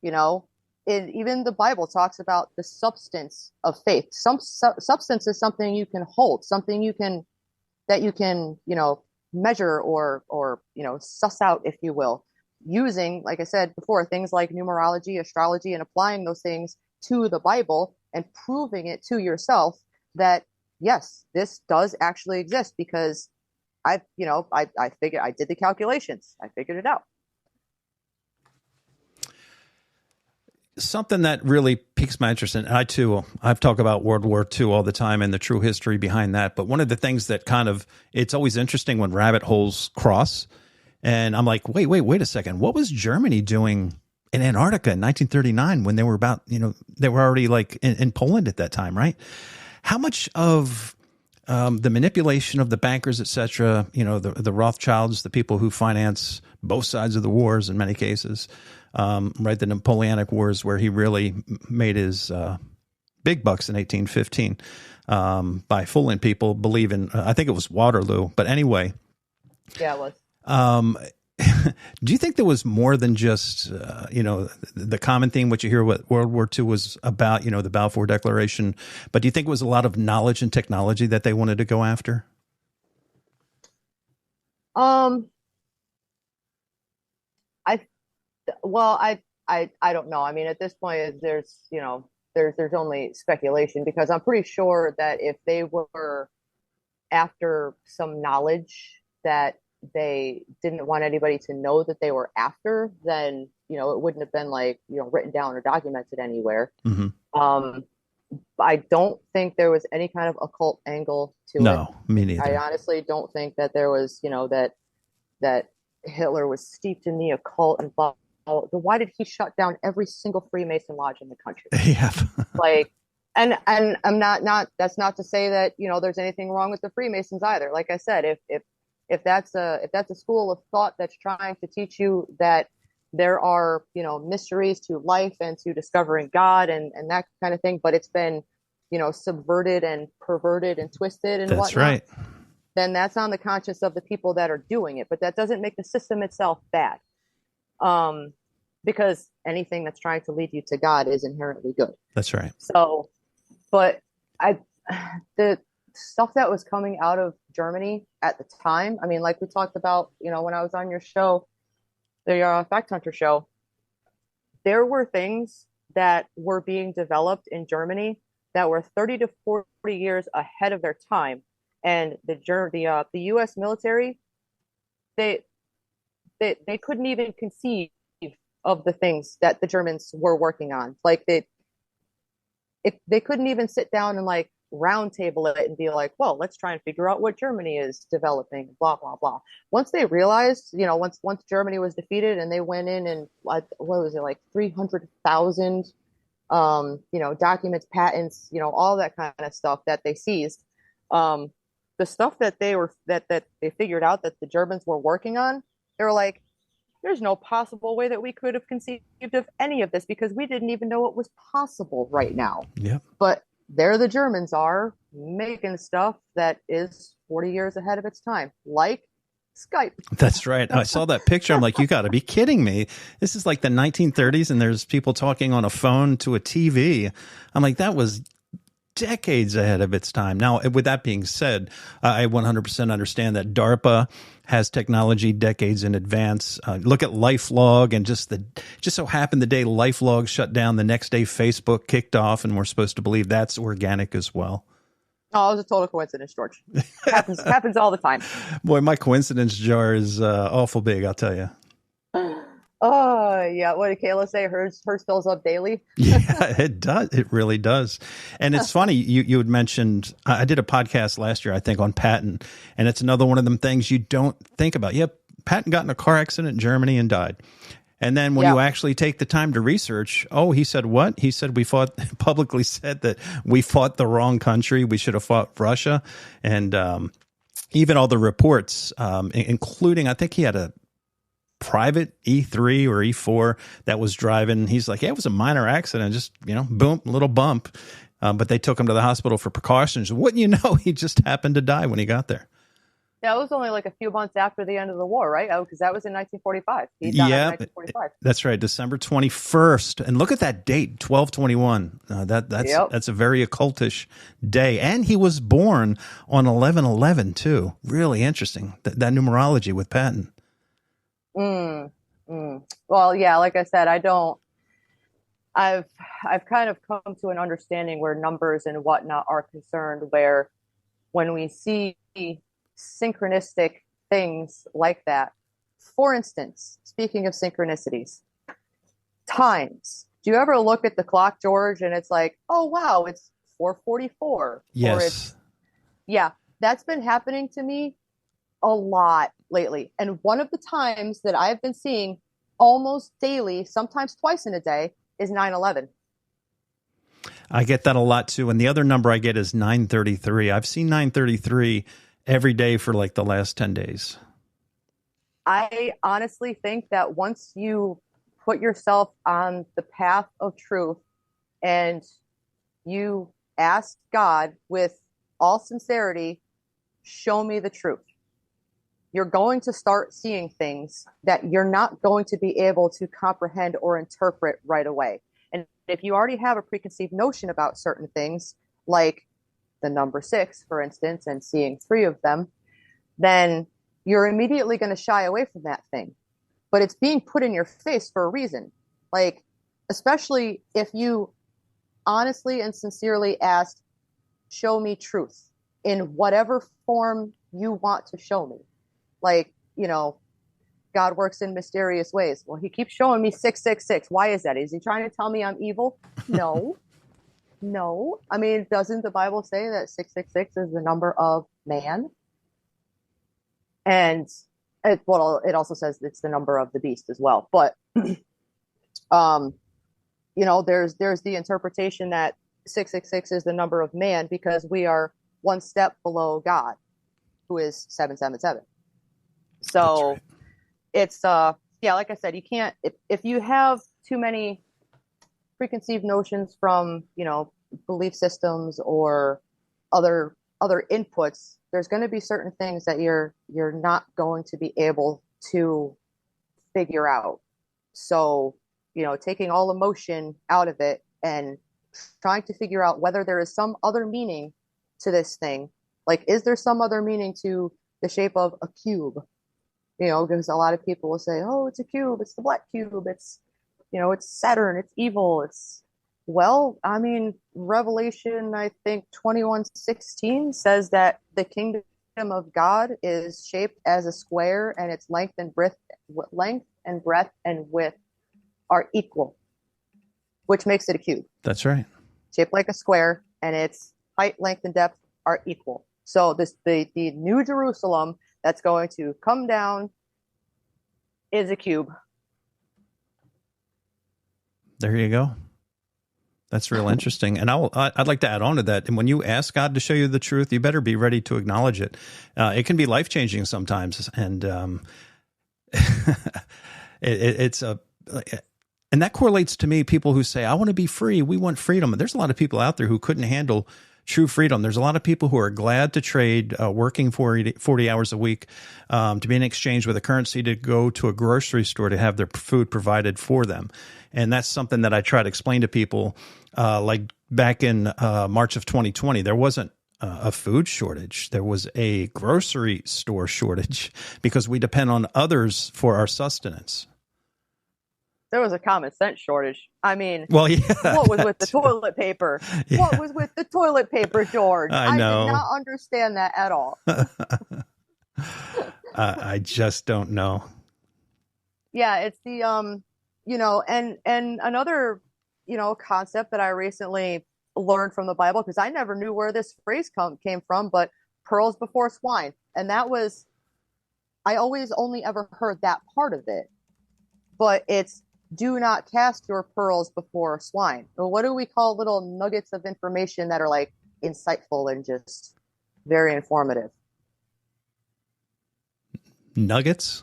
you know, even the Bible talks about the substance of faith. Some substance is something you can hold, something that you can, you know, measure or, you know, suss out, if you will, using, like I said before, things like numerology, astrology, and applying those things to the Bible and proving it to yourself that, yes, this does actually exist because I figured, I did the calculations. I figured it out. Something that really piques my interest, and I've talked about World War II all the time and the true history behind that. But one of the things that it's always interesting when rabbit holes cross. And I'm like, wait a second. What was Germany doing in Antarctica in 1939 when they were they were already like in Poland at that time, right? How much of the manipulation of the bankers, et cetera, you know, the Rothschilds, the people who finance both sides of the wars in many cases, right? The Napoleonic Wars, where he really made his big bucks in 1815 by fooling people, believing, I think it was Waterloo. But anyway. Yeah, it was. Do you think there was more than just, the common theme, what you hear what World War II was about, you know, the Balfour Declaration, but do you think it was a lot of knowledge and technology that they wanted to go after? I don't know. I mean, at this point, there's only speculation because I'm pretty sure that if they were after some knowledge that they didn't want anybody to know that they were after, then, you know, it wouldn't have been like, you know, written down or documented anywhere. Mm-hmm. I don't think there was any kind of occult angle to it. No, me neither. I honestly don't think that there was, you know, that Hitler was steeped in the occult and blah, blah, blah. Why did he shut down every single Freemason lodge in the country? Yeah. Like, and I'm not, that's not to say that, you know, there's anything wrong with the Freemasons either. Like I said, if that's a school of thought that's trying to teach you that there are, you know, mysteries to life and to discovering God and that kind of thing, but it's been, you know, subverted and perverted and twisted and that's whatnot, right. Then that's on the conscience of the people that are doing it. But that doesn't make the system itself bad. Because anything that's trying to lead you to God is inherently good. That's right. So, but the stuff that was coming out of Germany at the time, I mean, like we talked about, you know, when I was on your show, the Fact Hunter show, there were things that were being developed in Germany that were 30 to 40 years ahead of their time. And the U.S. military, they couldn't even conceive of the things that the Germans were working on. Like they couldn't even sit down and like round table it and be like, well, let's try and figure out what Germany is developing, blah, blah, blah. Once they realized, you know, once Germany was defeated and they went in and what was it, like 300,000, you know, documents, patents, you know, all that kind of stuff that they seized. The stuff that they figured out that the Germans were working on, they were like, there's no possible way that we could have conceived of any of this because we didn't even know it was possible right now. Yep. But there the Germans are making stuff that is 40 years ahead of its time, like Skype. That's right. I saw that picture. I'm like, you got to be kidding me. This is like the 1930s and there's people talking on a phone to a TV. I'm like, that was decades ahead of its time. Now, with that being said, I 100% understand that DARPA has technology decades in advance. Look at LifeLog, and just so happened the day LifeLog shut down, the next day Facebook kicked off, and we're supposed to believe that's organic as well. Oh, it was a total coincidence, George. Happens all the time. Boy, my coincidence jar is awful big, I'll tell you. Oh, yeah. What did Kayla say? Hers fills up daily. Yeah, it does. It really does. And it's funny. You had mentioned, I did a podcast last year, I think, on Patton. And it's another one of them things you don't think about. Yep. Patton got in a car accident in Germany and died. And then when you actually take the time to research, he said what? He said publicly said that we fought the wrong country. We should have fought Russia. And even all the reports, including, I think he had a private E3 or E4 that was driving. He's like, yeah, it was a minor accident, just, boom, little bump. But they took him to the hospital for precautions. Wouldn't you know, he just happened to die when he got there. Yeah, it was only like a few months after the end of the war, right? Oh, because that was in 1945. He died in 1945. That's right, December 21st. And look at that date, 12/21. That's a very occultish day. And he was born on 11/11 too. Really interesting, that numerology with Patton. Well, yeah, like I said, I've kind of come to an understanding where numbers and whatnot are concerned, where when we see synchronistic things like that, for instance, speaking of synchronicities, times. Do you ever look at the clock, George, and it's like, oh wow, it's 4:44? Yes. Yeah, that's been happening to me a lot lately. And one of the times that I've been seeing almost daily, sometimes twice in a day, is 9/11. I get that a lot too. And the other number I get is 933. I've seen 933 every day for like the last 10 days. I honestly think that once you put yourself on the path of truth and you ask God with all sincerity, show me the truth, you're going to start seeing things that you're not going to be able to comprehend or interpret right away. And if you already have a preconceived notion about certain things, like the number 6, for instance, and seeing 3 of them, then you're immediately going to shy away from that thing. But it's being put in your face for a reason. Like, especially if you honestly and sincerely ask, show me truth in whatever form you want to show me. Like, God works in mysterious ways. Well, he keeps showing me 666. Why is that? Is he trying to tell me I'm evil? No. No. I mean, doesn't the Bible say that 666 is the number of man? And it also says it's the number of the beast as well. But, there's the interpretation that 666 is the number of man because we are one step below God, who is 777. So right. It's, like I said, you can't, if you have too many preconceived notions from, belief systems or other inputs, there's going to be certain things that you're not going to be able to figure out. So, taking all emotion out of it and trying to figure out whether there is some other meaning to this thing. Like, is there some other meaning to the shape of a cube? Because a lot of people will say, oh, it's a cube, it's the black cube, it's, it's Saturn, it's evil, Revelation, I think 21:16 says that the kingdom of God is shaped as a square, and its length and breadth and width are equal, which makes it a cube. That's right. Shaped like a square, and its height, length, and depth are equal. So the New Jerusalem that's going to come down is a cube. There you go. That's real interesting. And I'd like to add on to that. And when you ask God to show you the truth, you better be ready to acknowledge it. It can be life-changing sometimes. And and that correlates to me, people who say, I want to be free. We want freedom. And there's a lot of people out there who couldn't handle true freedom. There's a lot of people who are glad to trade working 40 hours a week to be in exchange with a currency to go to a grocery store to have their food provided for them. And that's something that I try to explain to people. Like back in March of 2020, there wasn't a food shortage. There was a grocery store shortage because we depend on others for our sustenance. There was a common sense shortage. I mean, well, yeah, what was with the toilet paper? Yeah. What was with the toilet paper, George? I know. I did not understand that at all. I just don't know. Yeah, it's the and another concept that I recently learned from the Bible, because I never knew where this phrase came from, but pearls before swine, and that was, I always only ever heard that part of it, but it's, do not cast your pearls before swine. Well, what do we call little nuggets of information that are like insightful and just very informative? nuggets.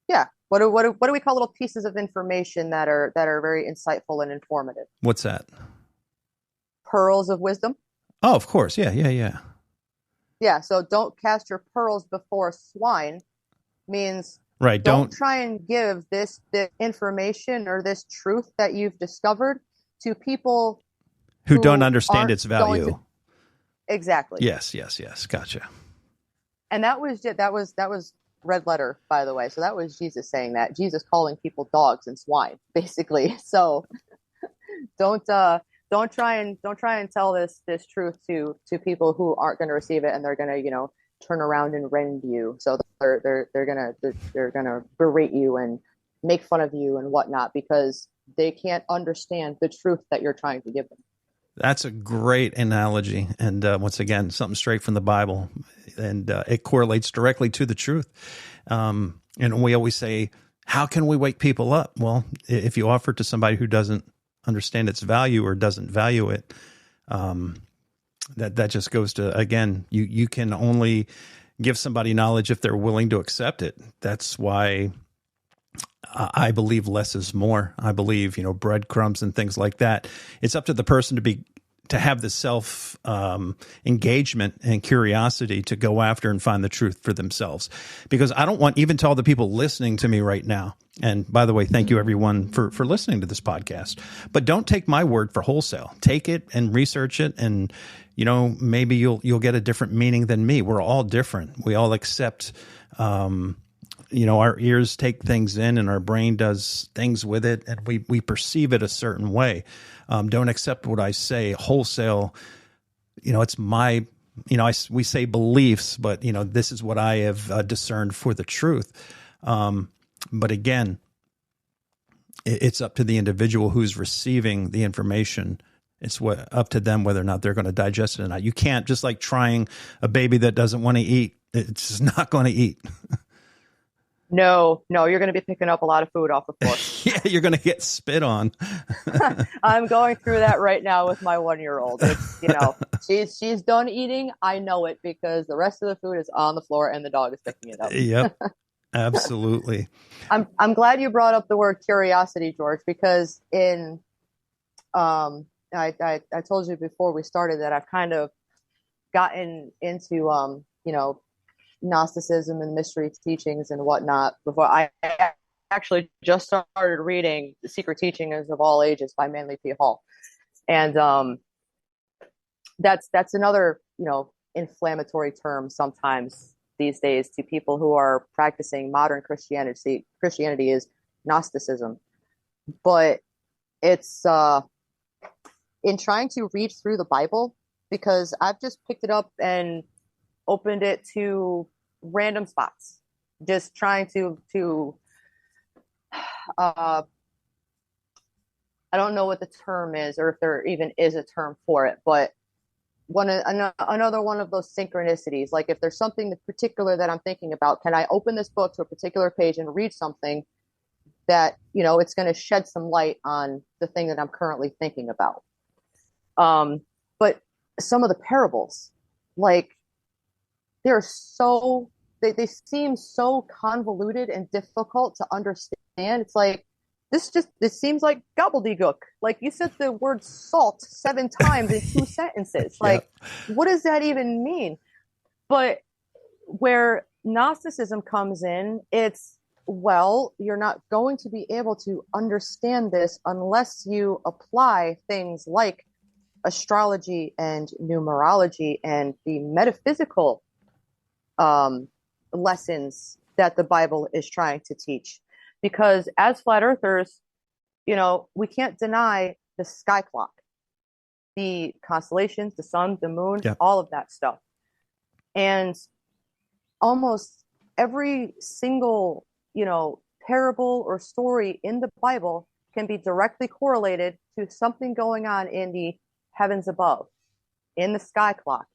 Yeah. What do we call little pieces of information that are very insightful and informative? What's that? Pearls of wisdom. Oh, of course. Yeah, yeah, yeah. Yeah. So don't cast your pearls before swine means Right. don't try and give this information or this truth that you've discovered to people who don't understand its going value. to- exactly. Yes, yes, yes. Gotcha. And that was red letter, by the way. So that was Jesus saying that. Jesus calling people dogs and swine, basically. So don't try and tell this truth to people who aren't going to receive it, and they're going to turn around and rend you. So they're gonna berate you and make fun of you and whatnot because they can't understand the truth that you're trying to give them. That's a great analogy. And once again, something straight from the Bible. And it correlates directly to the truth. And we always say, how can we wake people up? Well, if you offer it to somebody who doesn't understand its value or doesn't value it, that just goes to, again, you can only give somebody knowledge if they're willing to accept it. That's why I believe less is more. I believe, breadcrumbs and things like that. It's up to the person to have the self engagement and curiosity to go after and find the truth for themselves. Because I don't want, even to all the people listening to me right now, and by the way, thank you everyone for listening to this podcast, but don't take my word for wholesale. Take it and research it, and maybe you'll get a different meaning than me. We're all different. We all accept our ears take things in and our brain does things with it, and we perceive it a certain way. Don't accept what I say wholesale. It's my, we say beliefs, but this is what I have discerned for the truth. But again, it's up to the individual who's receiving the information. It's up to them whether or not they're going to digest it or not. You can't, just like trying a baby that doesn't want to eat. It's just not going to eat. No, you're going to be picking up a lot of food off the floor. Yeah, you're going to get spit on. I'm going through that right now with my 1-year-old. She's done eating. I know it because the rest of the food is on the floor and the dog is picking it up. Yep, absolutely. I'm glad you brought up the word curiosity, George, because I told you before we started that I've kind of gotten into Gnosticism and mystery teachings and whatnot before I actually just started reading The Secret Teachings of All Ages by Manly P. Hall. And that's another, inflammatory term sometimes these days to people who are practicing modern Christianity. Christianity is Gnosticism. But it's in trying to read through the Bible, because I've just picked it up and opened it to random spots, just trying to I don't know what the term is or if there even is a term for it, but another one of those synchronicities, like if there's something particular that I'm thinking about, can I open this book to a particular page and read something that it's going to shed some light on the thing that I'm currently thinking about. But some of the parables, like, they seem so convoluted and difficult to understand. It's like, this seems like gobbledygook. Like, you said the word salt 7 times in 2 sentences. Like, What does that even mean? But where Gnosticism comes in, it's, well, you're not going to be able to understand this unless you apply things like astrology and numerology and the metaphysical lessons that the Bible is trying to teach. Because as flat earthers, we can't deny the sky clock, the constellations, the sun, the moon, all of that stuff. And almost every single, parable or story in the Bible can be directly correlated to something going on in the heavens above, in the sky clock,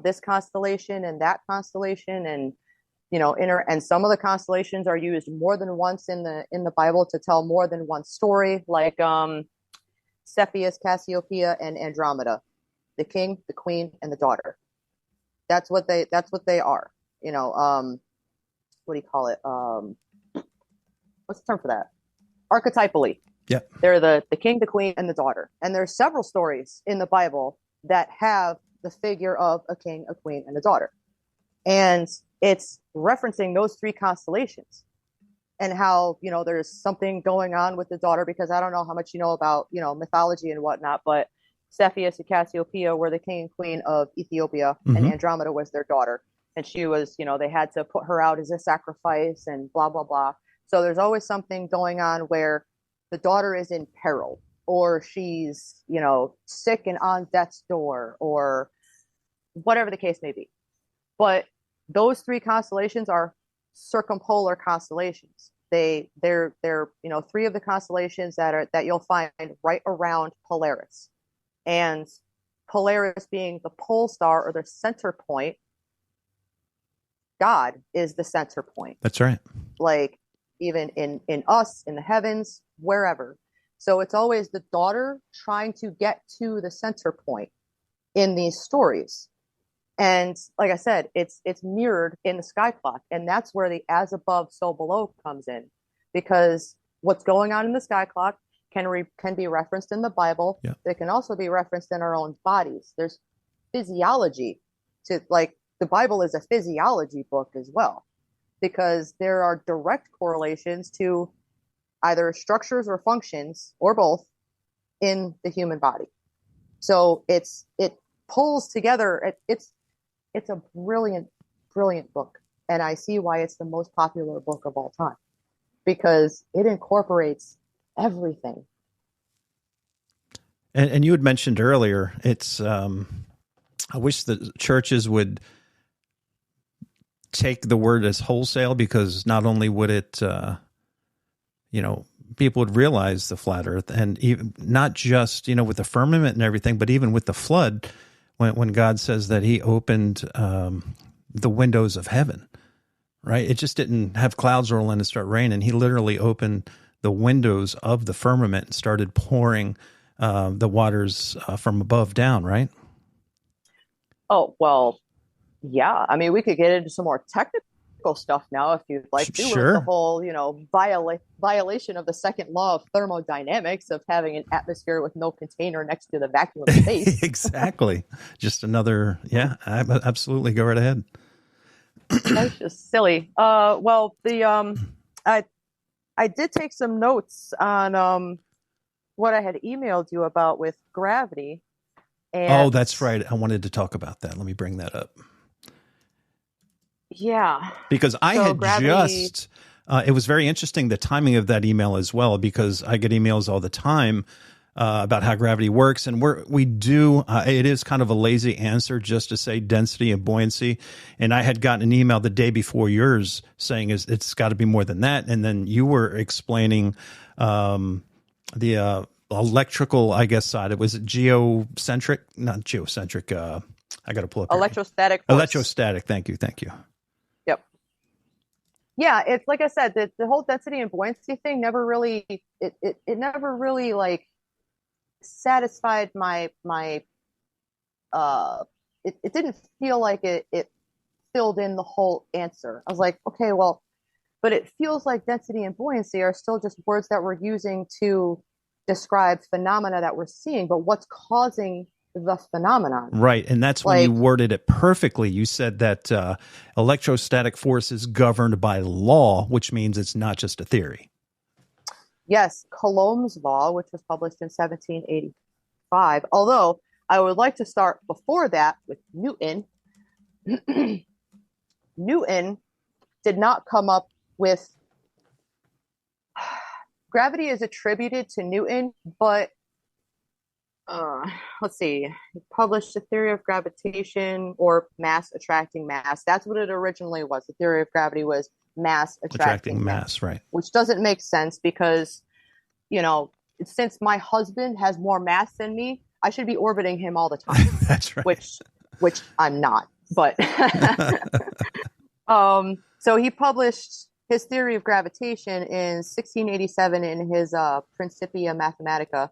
this constellation and that constellation, and and some of the constellations are used more than once in the Bible to tell more than one story, like Cepheus, Cassiopeia, and Andromeda, the king, the queen, and the daughter. That's what they are. what do you call it? What's the term for that? Archetypally. Yeah. They're the king, the queen, and the daughter. And there's several stories in the Bible that have the figure of a king, a queen, and a daughter. And it's referencing those three constellations and how, there's something going on with the daughter, because I don't know how much you know about, mythology and whatnot, but Cepheus and Cassiopeia were the king and queen of Ethiopia, and Andromeda was their daughter. And she was, they had to put her out as a sacrifice and blah, blah, blah. So there's always something going on where the daughter is in peril, or she's, sick and on death's door, or whatever the case may be. But those three constellations are circumpolar constellations. They're three of the constellations that you'll find right around Polaris. And Polaris being the pole star or the center point, God is the center point. That's right. Like even in us, in the heavens, wherever. So it's always the daughter trying to get to the center point in these stories. And like I said, it's mirrored in the sky clock. And that's where the as above, so below comes in. Because what's going on in the sky clock can be referenced in the Bible. Yeah. It can also be referenced in our own bodies. There's physiology to, like, the Bible is a physiology book as well, because there are direct correlations to either structures or functions or both in the human body. So it pulls together. It's a brilliant, brilliant book. And I see why it's the most popular book of all time, because it incorporates everything. And you had mentioned earlier, it's I wish the churches would take the word as wholesale, because not only would it, people would realize the flat earth, and even not just, with the firmament and everything, but even with the flood, when God says that he opened the windows of heaven, right? It just didn't have clouds roll in and start raining. He literally opened the windows of the firmament and started pouring the waters from above down, right? Oh, well, yeah. I mean, we could get into some more technical stuff now if you'd like to. Sure. With the whole, violation of the second law of thermodynamics of having an atmosphere with no container next to the vacuum of space. Exactly. Just another, yeah, absolutely. Go right ahead. That's just silly. Well, I did take some notes on what I had emailed you about with gravity. And that's right. I wanted to talk about that. Let me bring that up. Yeah. Because I had gravity, just, it was very interesting, the timing of that email as well, because I get emails all the time about how gravity works. And we do, it is kind of a lazy answer just to say density and buoyancy. And I had gotten an email the day before yours saying it's got to be more than that. And then you were explaining the electrical, I guess, side. It was not geocentric. I got to pull up electrostatic here. force. Electrostatic. Thank you. Yep. Yeah, it's like I said, the whole density and buoyancy thing never really it never really like satisfied my it didn't feel like it filled in the whole answer. I was like, okay, well, but it feels like density and buoyancy are still just words that we're using to describe phenomena that we're seeing, but what's causing the phenomenon? Right. And that's when you worded it perfectly. You said that electrostatic force is governed by law, which means it's not just a theory. Yes, Coulomb's law, which was published in 1785. Although I would like to start before that with Newton. Newton did not come up with gravity is attributed to Newton, but let's see. He published a theory of gravitation, or mass attracting mass. That's what it originally was. The theory of gravity was mass attracting mass, right? Which doesn't make sense because, since my husband has more mass than me, I should be orbiting him all the time. That's right. Which I'm not. But so he published his theory of gravitation in 1687 in his Principia Mathematica,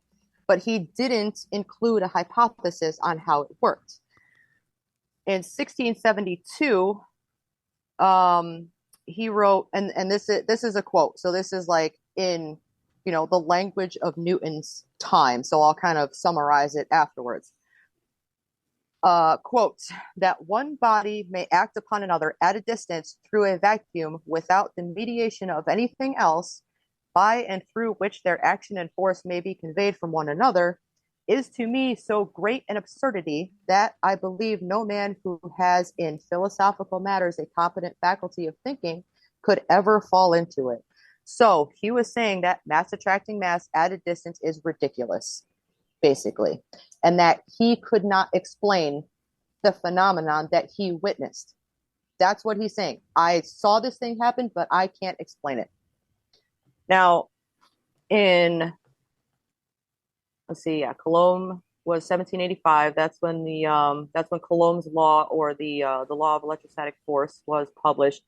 but he didn't include a hypothesis on how it worked. In 1672, he wrote, and this is a quote. So this is like in, the language of Newton's time. So I'll kind of summarize it afterwards. Quote, that one body may act upon another at a distance through a vacuum without the mediation of anything else, by and through which their action and force may be conveyed from one another, is to me so great an absurdity that I believe no man who has in philosophical matters a competent faculty of thinking could ever fall into it. So he was saying that mass attracting mass at a distance is ridiculous, basically, and that he could not explain the phenomenon that he witnessed. That's what he's saying. I saw this thing happen, but I can't explain it. Now, let's see, Coulomb was 1785. That's when Coulomb's law, or the law of electrostatic force, was published.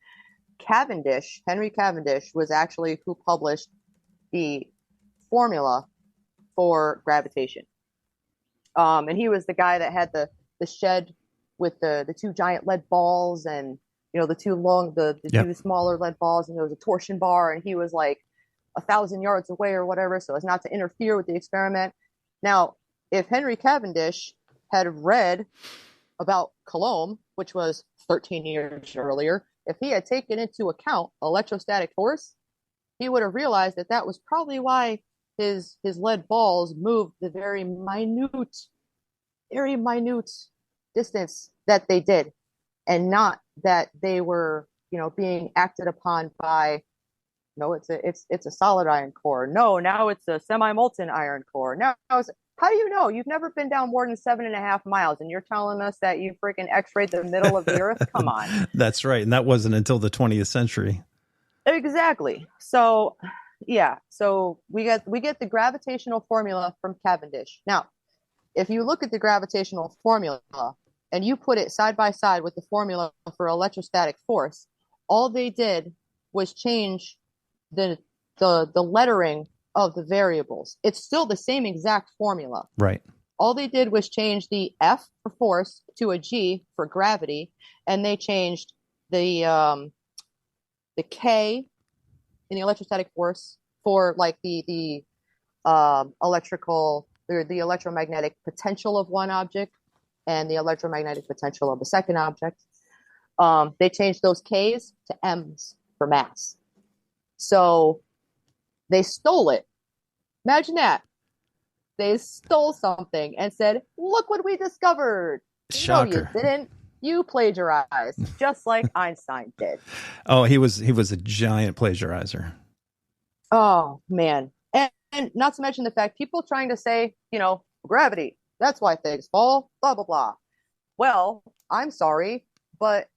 Henry Cavendish, was actually who published the formula for gravitation. And he was the guy that had the shed with the two giant lead balls, and the two smaller lead balls, and there was a torsion bar, and he was like 1,000 yards away or whatever, so as not to interfere with the experiment. Now, if Henry Cavendish had read about Coulomb, which was 13 years earlier, if he had taken into account electrostatic force, he would have realized that that was probably why his lead balls moved the very minute distance that they did, and not that they were, being acted upon by, no, it's a solid iron core. No, now it's a semi-molten iron core. Now, how do you know? You've never been down more than 7.5 miles, and you're telling us that you freaking X-rayed the middle of the Earth? Come on. That's right, and that wasn't until the 20th century. Exactly. So, yeah. So we get the gravitational formula from Cavendish. Now, if you look at the gravitational formula and you put it side by side with the formula for electrostatic force, all they did was change the lettering of the variables. It's still the same exact formula. Right. All they did was change the F for force to a G for gravity, and they changed the K in the electrostatic force for like the electromagnetic potential of one object and the electromagnetic potential of the second object. They changed those K's to M's for mass. So they stole it. Imagine that. They stole something and said, look what we discovered. Shocker. No, you didn't. You plagiarized, just like Einstein did. Oh, he was a giant plagiarizer. Oh, man. And not to mention the fact, people trying to say, gravity, that's why things fall, blah, blah, blah. Well, I'm sorry, but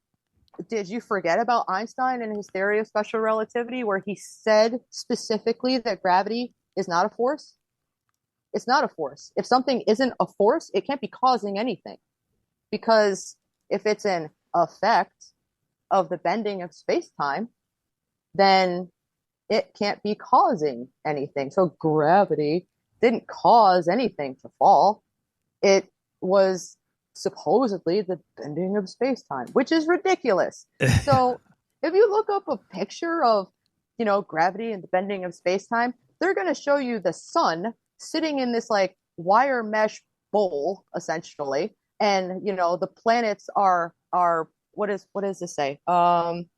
did you forget about Einstein and his theory of special relativity, where he said specifically that gravity is not a force? It's not a force. If something isn't a force, it can't be causing anything. Because if it's an effect of the bending of space-time, then it can't be causing anything. So gravity didn't cause anything to fall. It was supposedly the bending of space-time, which is ridiculous. So if you look up a picture of, gravity and the bending of space-time, they're going to show you the sun sitting in this like wire mesh bowl, essentially. And, the planets are what does this say? Gravity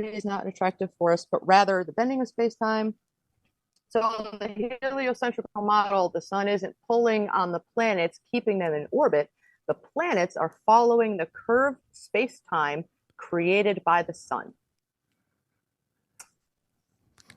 is not an attractive force, but rather the bending of space-time. So in the heliocentrical model, the sun isn't pulling on the planets, keeping them in orbit. The planets are following the curved space-time created by the sun.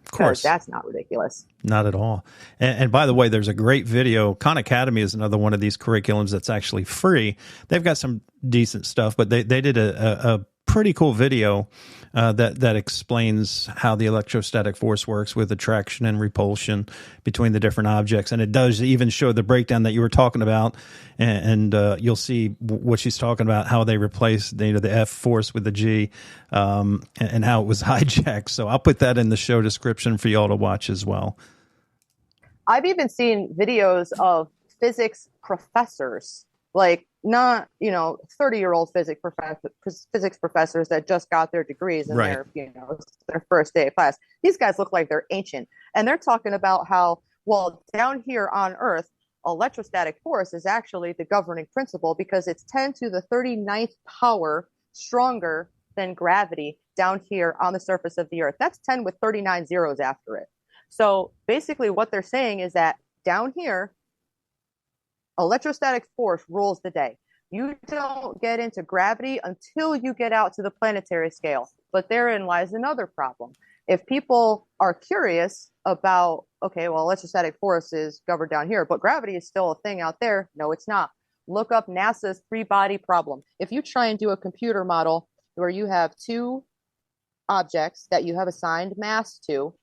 Of course. That's not ridiculous. Not at all. And by the way, there's a great video. Khan Academy is another one of these curriculums that's actually free. They've got some decent stuff, but they did a pretty cool video that explains how the electrostatic force works with attraction and repulsion between the different objects. And it does even show the breakdown that you were talking about. And you'll see what she's talking about, how they replaced the F force with the G, and how it was hijacked. So I'll put that in the show description for y'all to watch as well. I've even seen videos of physics professors, like not 30-year-old physics professors that just got their degrees and Right. their first day of class. These guys look like they're ancient, and they're talking about how, well, down here on Earth, electrostatic force is actually the governing principle because it's 10 to the 39th power stronger than gravity down here on the surface of the Earth. That's 10 with 39 zeros after it. So basically what they're saying is that down here, electrostatic force rules the day. You don't get into gravity until you get out to the planetary scale. But therein lies another problem. If people are curious about, okay, well, electrostatic force is governed down here, but gravity is still a thing out there. No, it's not. Look up NASA's three-body problem. If you try and do a computer model where you have two objects that you have assigned mass to,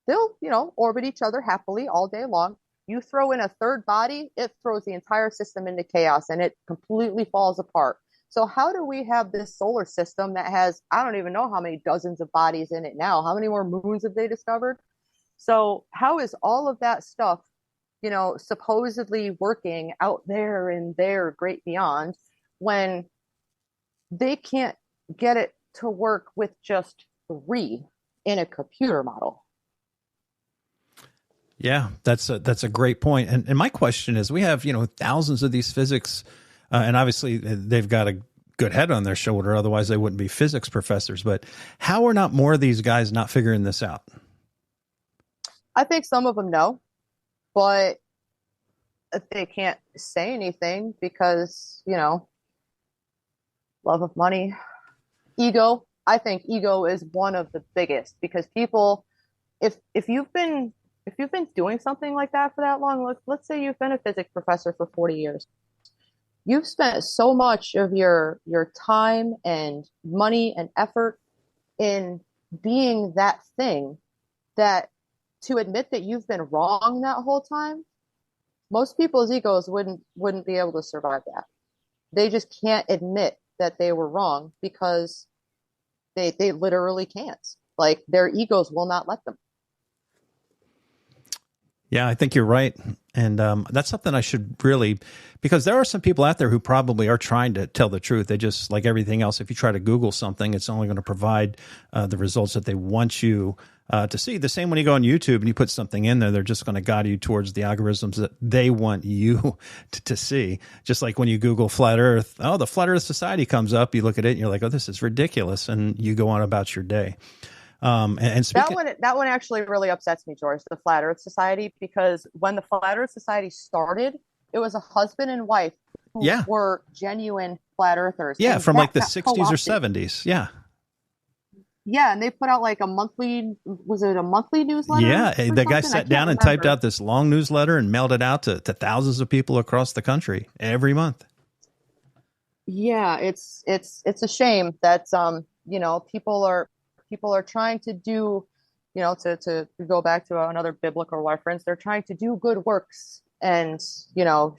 they'll, orbit each other happily all day long. You throw in a third body, it throws the entire system into chaos and it completely falls apart. So how do we have this solar system that has, I don't even know how many dozens of bodies in it now? How many more moons have they discovered? So how is all of that stuff, supposedly working out there in their great beyond when they can't get it to work with just three in a computer model? Yeah, that's a great point. And my question is, we have, thousands of these physics, and obviously they've got a good head on their shoulder. Otherwise they wouldn't be physics professors. But how are not more of these guys not figuring this out? I think some of them know, but they can't say anything because, love of money, ego. I think ego is one of the biggest because people, if you've been doing something like that for that long, let's say you've been a physics professor for 40 years. You've spent so much of your time and money and effort in being that thing that to admit that you've been wrong that whole time, most people's egos wouldn't be able to survive that. They just can't admit that they were wrong because they literally can't. Like their egos will not let them. Yeah, I think you're right. And that's something I should really, because there are some people out there who probably are trying to tell the truth. They just, like everything else, if you try to Google something, it's only going to provide the results that they want you to see. The same when you go on YouTube and you put something in there, they're just going to guide you towards the algorithms that they want you to see. Just like when you Google flat Earth, oh, the Flat Earth Society comes up, you look at it and you're like, oh, this is ridiculous. And you go on about your day. And speaking, that one actually really upsets me, George, the Flat Earth Society, because when the Flat Earth Society started, it was a husband and wife who were genuine flat earthers. Yeah, and from like the 60s co-opted. or 70s. Yeah. Yeah, and they put out like a monthly newsletter? Yeah, the guy sat down and typed out this long newsletter and mailed it out to thousands of people across the country every month. Yeah, it's a shame that people are trying to do, to go back to another biblical reference, they're trying to do good works and,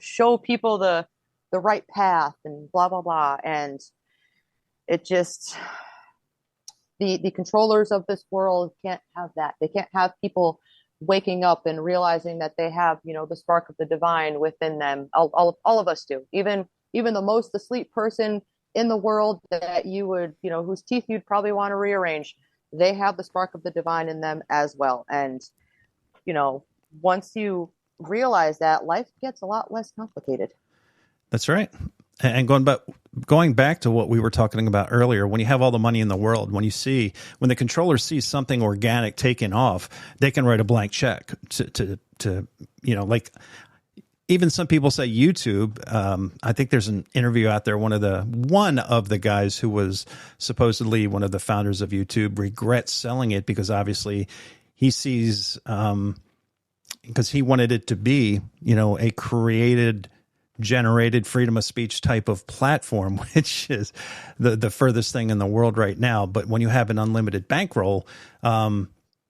show people the right path and blah, blah, blah. And it just, the controllers of this world can't have that. They can't have people waking up and realizing that they have, the spark of the divine within them. All of us do. Even the most asleep person in the world that you would, whose teeth you'd probably want to rearrange, they have the spark of the divine in them as well. And, once you realize that, life gets a lot less complicated. That's right. And going back to what we were talking about earlier, when you have all the money in the world, when the controller sees something organic taking off, they can write a blank check to like, even some people say YouTube. I think there's an interview out there. One of the guys who was supposedly one of the founders of YouTube regrets selling it because obviously he sees, because he wanted it to be, a generated freedom of speech type of platform, which is the furthest thing in the world right now. But when you have an unlimited bankroll,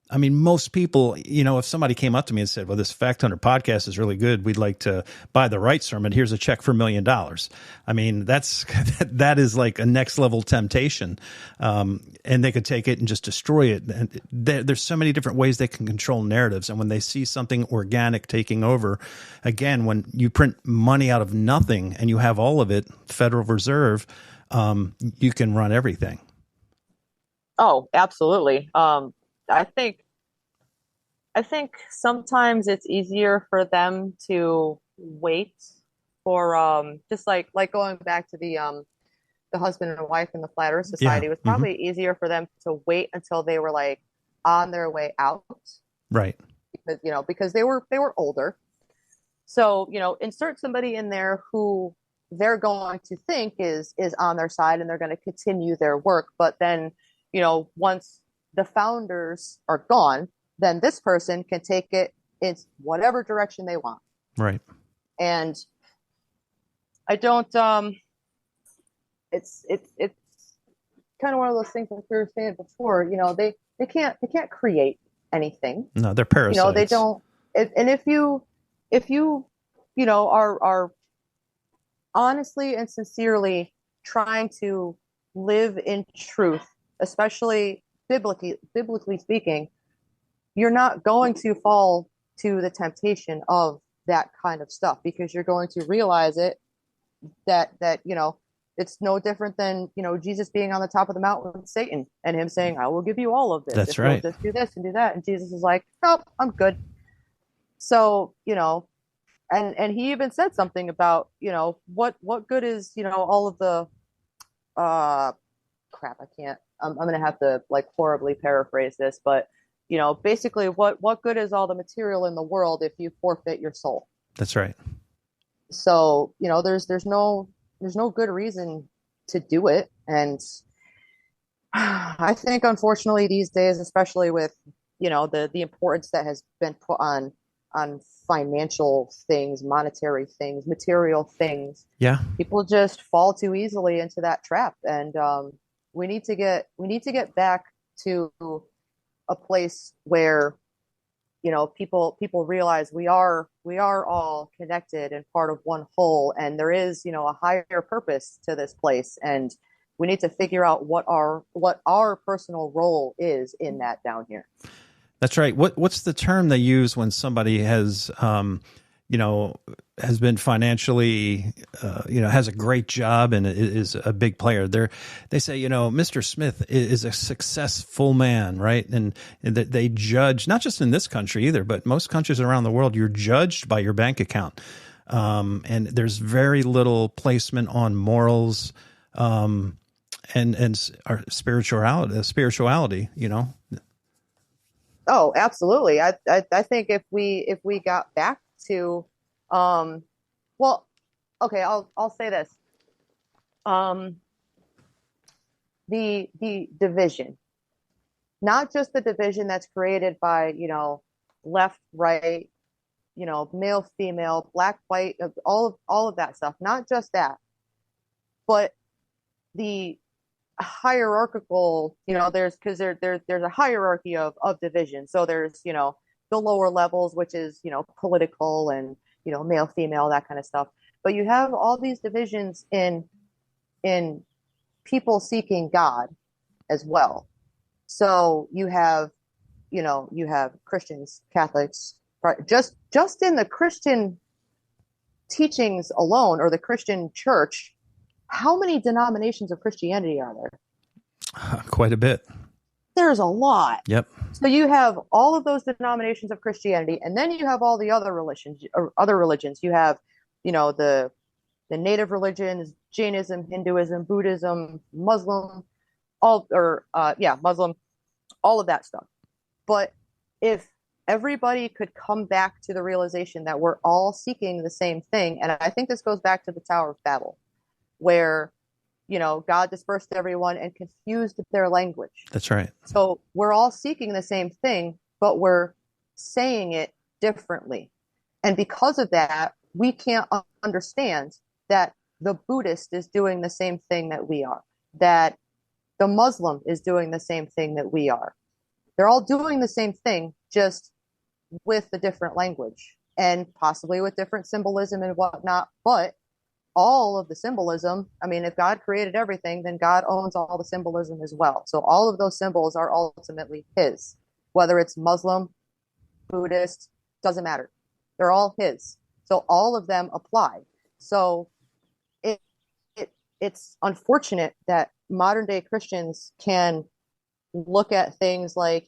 I mean, most people, if somebody came up to me and said, well, this Fact Hunter podcast is really good, we'd like to buy the right sermon. Here's a check for $1 million. I mean, that is like a next level temptation. And they could take it and just destroy it. And there's so many different ways they can control narratives. And when they see something organic taking over, again, when you print money out of nothing and you have all of it, Federal Reserve, you can run everything. Oh, absolutely. I think sometimes it's easier for them to wait for just like going back to the husband and wife in the Flat Earth Society. Yeah. It was probably easier for them to wait until they were like on their way out. Right. Because they were older. So, insert somebody in there who they're going to think is on their side and they're going to continue their work. But then, once the founders are gone, then this person can take it in whatever direction they want. Right. And I don't, it's kind of one of those things like we were saying before, they can't create anything. No, they're parasites. They don't. And if you are honestly and sincerely trying to live in truth, especially biblically speaking, you're not going to fall to the temptation of that kind of stuff, because you're going to realize that it's no different than Jesus being on the top of the mountain with Satan and him saying, I will give you all of this. That's right. Just do this and do that. And Jesus is like, nope, I'm good. So, and he even said something about, what good is, all of the crap. I'm going to have to like horribly paraphrase this, but basically what good is all the material in the world if you forfeit your soul? That's right. So, there's no good reason to do it. And I think unfortunately these days, especially with, the importance that has been put on financial things, monetary things, material things. Yeah. People just fall too easily into that trap. And we need to get back to a place where people realize we are all connected and part of one whole, and there is a higher purpose to this place, and we need to figure out what our personal role is in that down here. That's right. What's the term they use when somebody has has been financially, has a great job and is a big player? They say, Mr. Smith is a successful man, right? And that they judge, not just in this country either, but most countries around the world, you're judged by your bank account. And there's very little placement on morals, and our spirituality, Oh, absolutely. I think if we got back to, well, okay, I'll say this. The division, not just the division that's created by, left, right, male, female, black, white, all of that stuff, not just that, but the hierarchical, there's a hierarchy of division. So there's, the lower levels, which is, political and, male, female, that kind of stuff. But you have all these divisions in people seeking God as well. So you have Christians, Catholics, just in the Christian teachings alone, or the Christian church, how many denominations of Christianity are there? Quite a bit. There's a lot. Yep. So you have all of those denominations of Christianity, and then you have all the other religions. You have, the native religions, Jainism, Hinduism, Buddhism, Muslim, Muslim, all of that stuff. But if everybody could come back to the realization that we're all seeking the same thing, and I think this goes back to the Tower of Babel, where God dispersed everyone and confused their language. That's right. So we're all seeking the same thing, but we're saying it differently. And because of that, we can't understand that the Buddhist is doing the same thing that we are, that the Muslim is doing the same thing that we are. They're all doing the same thing, just with a different language and possibly with different symbolism and whatnot. But all of the symbolism, I mean, if God created everything, then God owns all the symbolism as well. So all of those symbols are ultimately his, whether it's Muslim, Buddhist, doesn't matter. They're all his. So all of them apply. So it's unfortunate that modern day Christians can look at things like,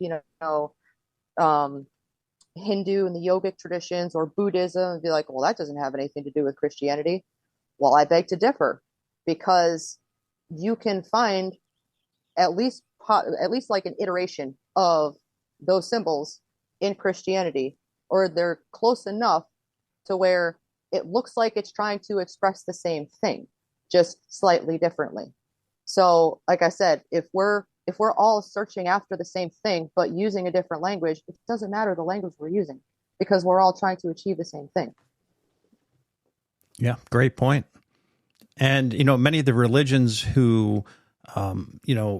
Hindu and the yogic traditions or Buddhism and be like, well, that doesn't have anything to do with Christianity. Well, I beg to differ, because you can find at least like an iteration of those symbols in Christianity, or they're close enough to where it looks like it's trying to express the same thing, just slightly differently. So, like I said, if we're all searching after the same thing but using a different language, it doesn't matter the language we're using, because we're all trying to achieve the same thing. Yeah, great point. And, many of the religions who,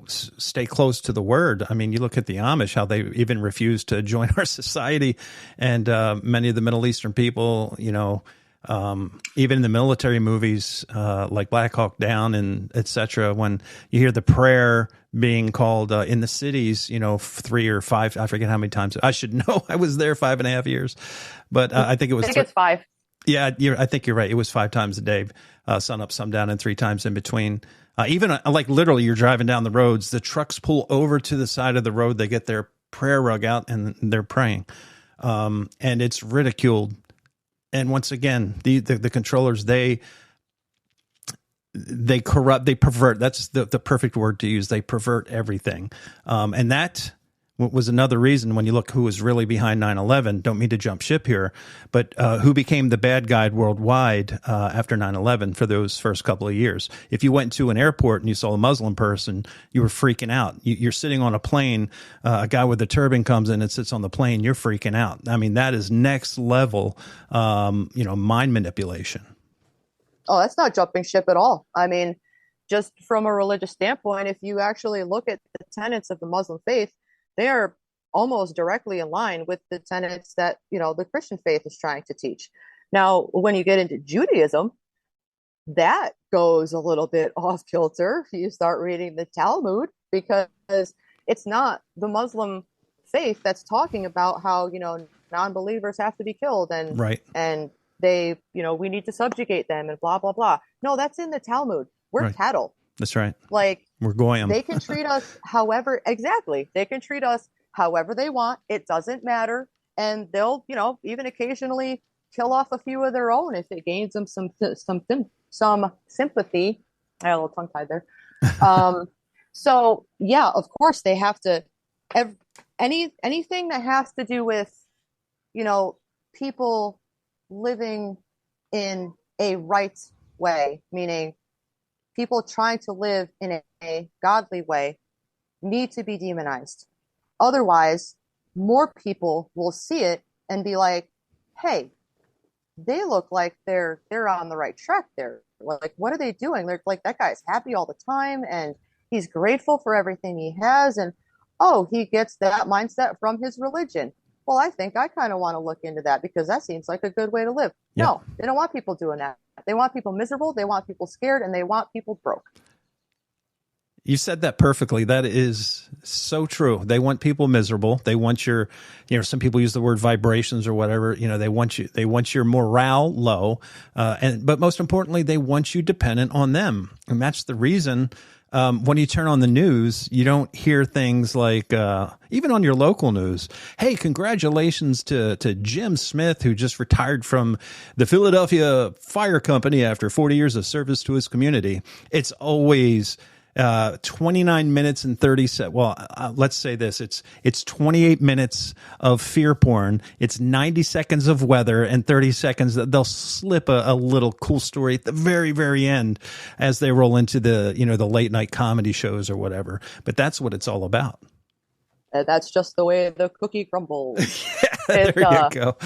stay close to the word. I mean, you look at the Amish, how they even refuse to join our society. And many of the Middle Eastern people, even in the military movies like Black Hawk Down and et cetera, when you hear the prayer being called in the cities, 3 or 5, I forget how many times. I should know. I was there 5.5 years, but I think it was. I think it's 5. Yeah, I think you're right. It was 5 times a day, sun up, sundown, and 3 times in between. Even like literally, you're driving down the roads, the trucks pull over to the side of the road. They get their prayer rug out and they're praying, and it's ridiculed. And once again, the controllers, they corrupt, they pervert. That's the perfect word to use. They pervert everything, and that was another reason when you look who was really behind 9/11. Don't mean to jump ship here, but who became the bad guy worldwide after 9/11 for those first couple of years. If you went to an airport and you saw a Muslim person, you were freaking out. You're sitting on a plane, a guy with a turban comes in and sits on the plane, you're freaking out. I mean, that is next level, mind manipulation. Oh, that's not jumping ship at all. I mean, just from a religious standpoint, if you actually look at the tenets of the Muslim faith, they are almost directly in line with the tenets that, the Christian faith is trying to teach. Now, when you get into Judaism, that goes a little bit off kilter. You start reading the Talmud, because it's not the Muslim faith that's talking about how, non-believers have to be killed and right. And they, we need to subjugate them and blah, blah, blah. No, that's in the Talmud. We're right. cattle. That's right. Like, we're goyim. They can treat us however, exactly. They can treat us however they want. It doesn't matter. And they'll, even occasionally kill off a few of their own if it gains them some sympathy. I had a little tongue tied there. So yeah, of course they have to, anything that has to do with, people living in a right way, meaning people trying to live in a godly way, need to be demonized. Otherwise, more people will see it and be like, hey, they look like they're on the right track there. Like, what are they doing? They're like, that guy's happy all the time and he's grateful for everything he has. And, oh, he gets that mindset from his religion. Well, I think I kind of want to look into that, because that seems like a good way to live. Yep. No, they don't want people doing that. They want people miserable. They want people scared, and they want people broke. You said that perfectly. That is so true. They want people miserable. They want your, some people use the word vibrations or whatever. They want your morale low. But most importantly, they want you dependent on them. And that's the reason when you turn on the news, you don't hear things like, even on your local news, hey, congratulations to Jim Smith, who just retired from the Philadelphia Fire Company after 40 years of service to his community. It's always 29 minutes and 30 seconds. Well, let's say this. It's 28 minutes of fear porn. It's 90 seconds of weather and 30 seconds that they'll slip a little cool story at the very, very end as they roll into the late night comedy shows or whatever. But that's what it's all about. That's just the way the cookie crumbles. Yeah, there you go.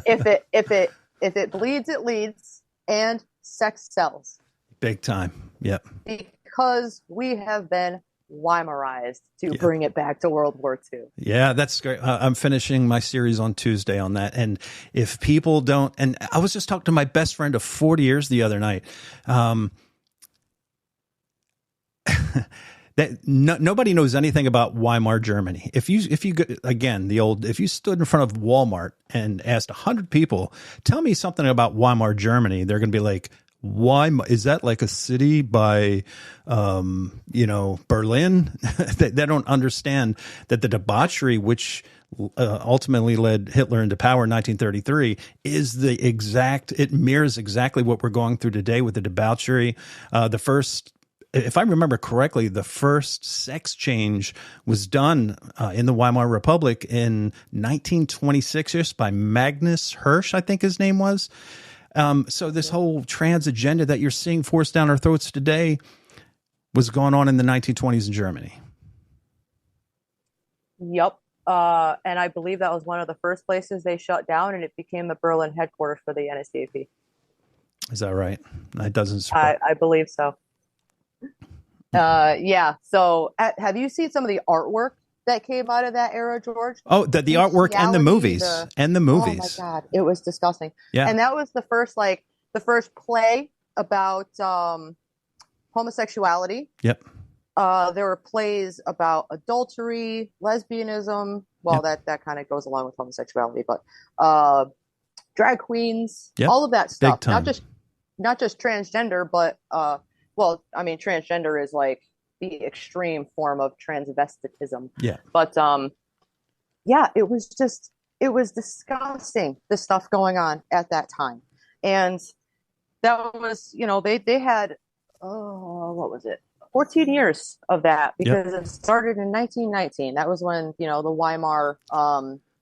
if it bleeds, it leads, and sex sells. Big time. Yep. Because we have been Weimarized to bring it back to World War II. Yeah, that's great. I'm finishing my series on Tuesday on that. And if people don't, and I was just talking to my best friend of 40 years the other night. That nobody knows anything about Weimar Germany. If you again, if you stood in front of Walmart and asked 100 people, tell me something about Weimar Germany, they're going to be like, why is that like a city by, Berlin? They don't understand that the debauchery, which ultimately led Hitler into power in 1933, it mirrors exactly what we're going through today with the debauchery. If I remember correctly, the first sex change was done in the Weimar Republic in 1926 by Magnus Hirsch, I think his name was. So this whole trans agenda that you're seeing forced down our throats today was going on in the 1920s in Germany. Yep. And I believe that was one of the first places they shut down, and it became the Berlin headquarters for the NSDAP. Is that right? That doesn't surprise. I believe so. Yeah. So have you seen some of the artwork that came out of that era, George? Oh, the artwork and the movies. Oh my God. It was disgusting. Yeah. And that was the first play about homosexuality. Yep. There were plays about adultery, lesbianism. Well, that kind of goes along with homosexuality, but drag queens, all of that stuff. Not just transgender, but transgender is like the extreme form of transvestitism. Yeah. But it was disgusting, the stuff going on at that time. And that was, they had, what was it? 14 years of that, because it started in 1919. That was when, the Weimar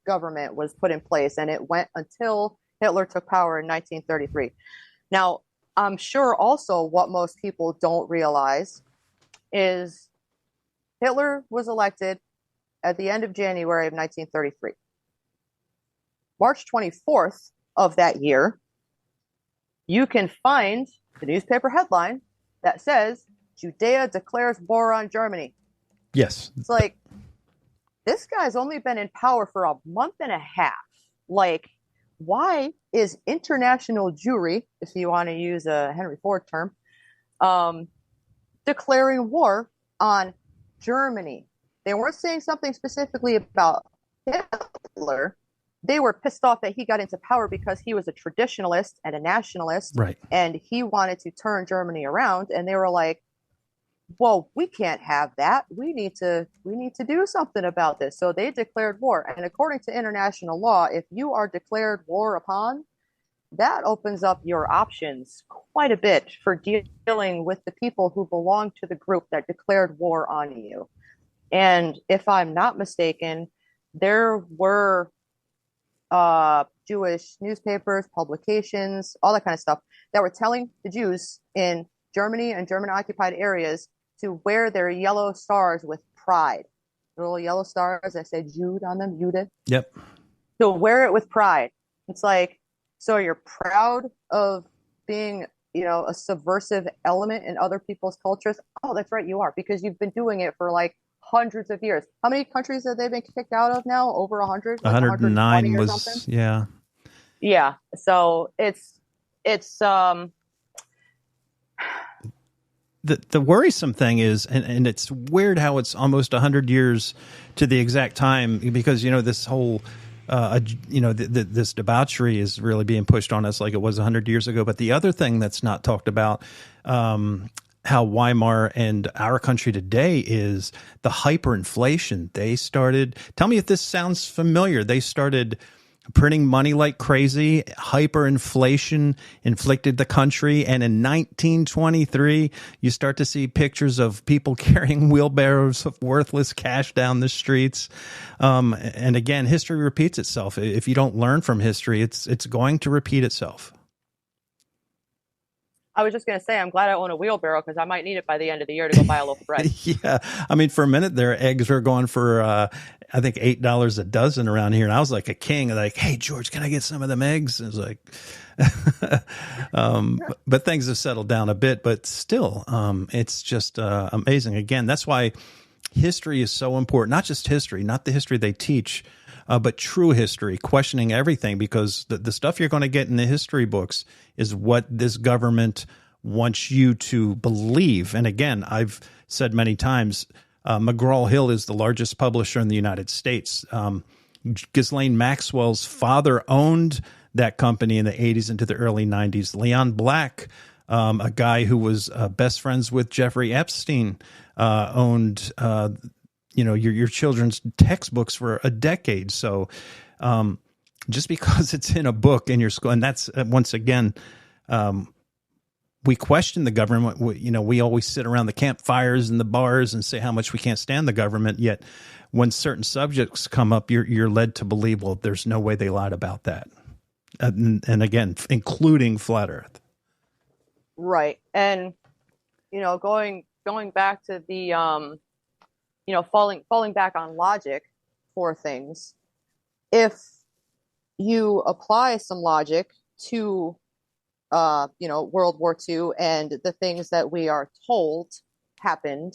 government was put in place, and it went until Hitler took power in 1933. Now, I'm sure also what most people don't realize is Hitler was elected at the end of January of 1933. March 24th of that year, you can find the newspaper headline that says, Judea declares war on Germany. Yes. It's like, this guy's only been in power for a month and a half. Like, why is international Jewry, if you want to use a Henry Ford term, declaring war on Germany? They weren't saying something specifically about Hitler. They were pissed off that he got into power because he was a traditionalist and a nationalist, right? And he wanted to turn Germany around. And they were like, "Well, we can't have that. We need to do something about this." So they declared war. And according to international law, if you are declared war upon, that opens up your options quite a bit for dealing with the people who belong to the group that declared war on you. And if I'm not mistaken, there were Jewish newspapers, publications, all that kind of stuff that were telling the Jews in Germany and German occupied areas to wear their yellow stars with pride. Little yellow stars that said Jude on them, Jude. Yep. To wear it with pride. It's like, so you're proud of being, a subversive element in other people's cultures? Oh, that's right, you are, because you've been doing it for like hundreds of years. How many countries have they been kicked out of now? Over 100? Like 109 was something? Yeah. Yeah. So it's the worrisome thing is, and it's weird how it's almost 100 years to the exact time, because, this whole, this debauchery is really being pushed on us like it was 100 years ago. But the other thing that's not talked about, how Weimar and our country today is the hyperinflation. They started, tell me if this sounds familiar, they started printing money like crazy. Hyperinflation inflicted the country. And in 1923, you start to see pictures of people carrying wheelbarrows of worthless cash down the streets. And again, history repeats itself. If you don't learn from history, it's going to repeat itself. I was just going to say, I'm glad I own a wheelbarrow, because I might need it by the end of the year to go buy a loaf of bread. Yeah. I mean, for a minute there, eggs were going for I think $8 a dozen around here. And I was like a king, like, hey, George, can I get some of them eggs? And it was like, but things have settled down a bit, but still, it's just amazing. Again, that's why history is so important. Not just history, not the history they teach, but true history, questioning everything, because the stuff you're going to get in the history books is what this government wants you to believe. And again, I've said many times, McGraw-Hill is the largest publisher in the United States. Ghislaine Maxwell's father owned that company in the 80s into the early 90s. Leon Black, a guy who was best friends with Jeffrey Epstein, owned your children's textbooks for a decade. So just because it's in a book in your school, and that's once again, we question the government. We always sit around the campfires and the bars and say how much we can't stand the government. Yet when certain subjects come up, you're led to believe, well, there's no way they lied about that. And again, including flat Earth. Right. And, going back to the, falling back on logic for things, if you apply some logic to, World War II and the things that we are told happened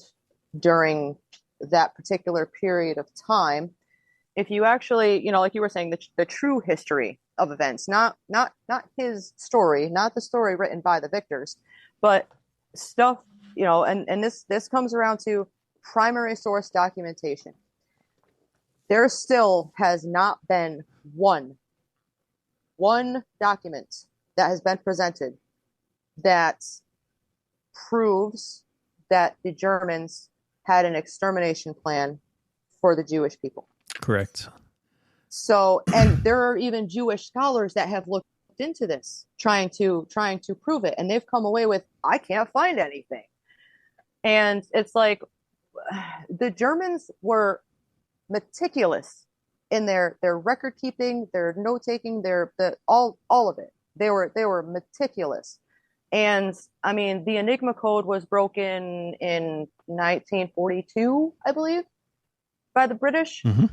during that particular period of time, if you actually, like you were saying, the true history of events, not his story, not the story written by the victors, but stuff, and this comes around to primary source documentation. There still has not been one document that has been presented that proves that the Germans had an extermination plan for the Jewish people. Correct. So, and there are even Jewish scholars that have looked into this, trying to prove it, and they've come away with, I can't find anything. And it's like, the Germans were meticulous in their record keeping, their note taking, all of it. They were meticulous. And I mean, the Enigma code was broken in 1942, I believe, by the British. Mm-hmm.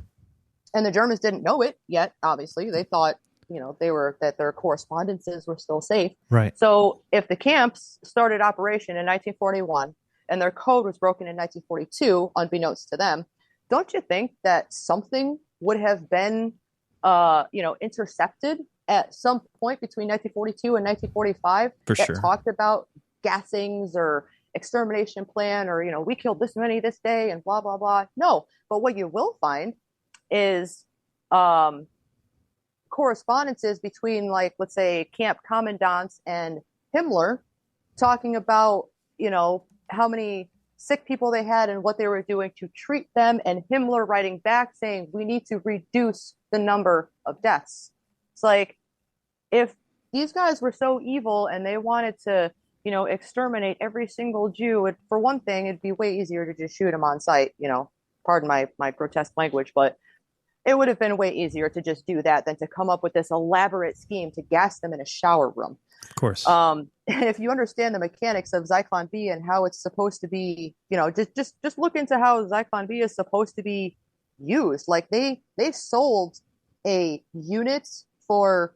And the Germans didn't know it yet, obviously. They thought, that their correspondences were still safe. Right. So if the camps started operation in 1941 and their code was broken in 1942, unbeknownst to them, don't you think that something would have been, intercepted at some point between 1942 and 1945 For that sure. talked about gassings or extermination plan, or, we killed this many this day and blah, blah, blah? No. But what you will find is correspondences between, like, let's say, camp commandants and Himmler, talking about, how many sick people they had and what they were doing to treat them, and Himmler writing back saying, we need to reduce the number of deaths. It's like, if these guys were so evil and they wanted to, exterminate every single Jew, for one thing, it'd be way easier to just shoot them on sight, pardon my grotesque language, but it would have been way easier to just do that than to come up with this elaborate scheme to gas them in a shower room. Of course. If you understand the mechanics of Zyklon B and how it's supposed to be, just look into how Zyklon B is supposed to be used. Like they sold a unit for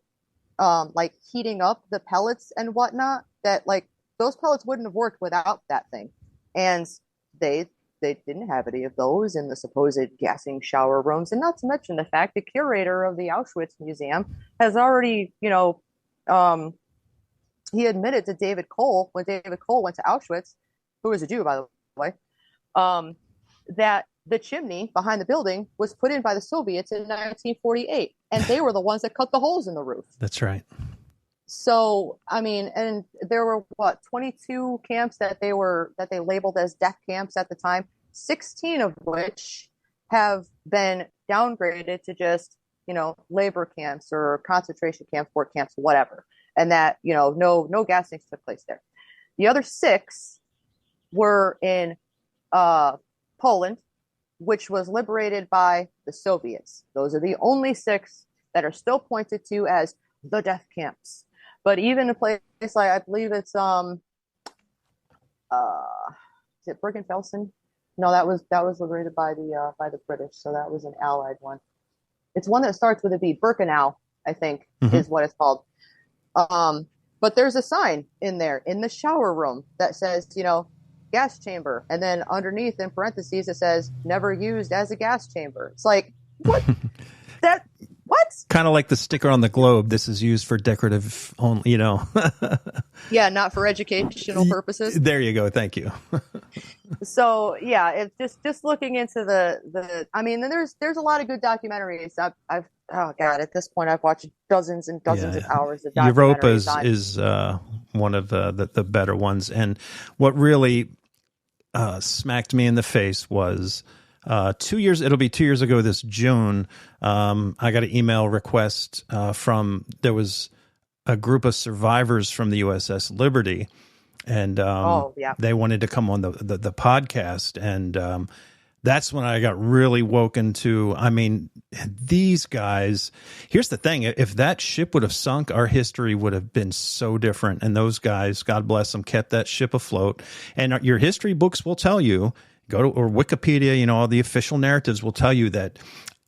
like heating up the pellets and whatnot, that like those pellets wouldn't have worked without that thing. And they didn't have any of those in the supposed gassing shower rooms. And not to mention the fact the curator of the Auschwitz Museum has already, he admitted to David Cole, when David Cole went to Auschwitz, who was a Jew, by the way, that the chimney behind the building was put in by the Soviets in 1948. And they were the ones that cut the holes in the roof. That's right. So, I mean, and there were 22 camps that they labeled as death camps at the time, 16 of which have been downgraded to just, labor camps or concentration camps, work camps, whatever. And that, no gassings took place there. The other 6 were in Poland, which was liberated by the Soviets. Those are the only 6 that are still pointed to as the death camps. But even a place like, I believe it's is it Bergen-Belsen? No, that was liberated by the British, so that was an Allied one. It's one that starts with a B. Birkenau, I think, Mhm. is what it's called. Um, but there's a sign in there in the shower room that says, gas chamber, and then underneath in parentheses it says never used as a gas chamber. It's like, what? That what? Kind of like the sticker on the globe. This is used for decorative only, Yeah, not for educational purposes. There you go. Thank you. So yeah, it's just looking into the. I mean, then there's a lot of good documentaries. I've oh god, at this point I've watched dozens and dozens of hours of documentaries. Europa is one of the better ones, and what really smacked me in the face was 2 years. It'll be 2 years ago this June. I got an email request from there was a group of survivors from the USS Liberty, and they wanted to come on the podcast, and that's when I got really woken to. I mean, these guys. Here's the thing: if that ship would have sunk, our history would have been so different. And those guys, God bless them, kept that ship afloat. And your history books will tell you. Go to or Wikipedia. All the official narratives will tell you that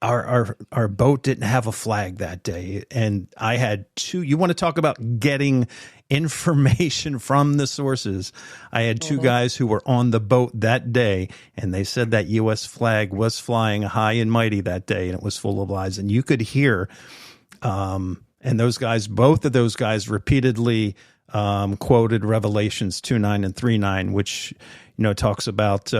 our boat didn't have a flag that day, and I had two. You want to talk about getting information from the sources? I had two guys who were on the boat that day, and they said that U.S. flag was flying high and mighty that day, and it was full of lies. And you could hear, and those guys, both of those guys, repeatedly quoted Revelations 2:9 and 3:9, which talks about.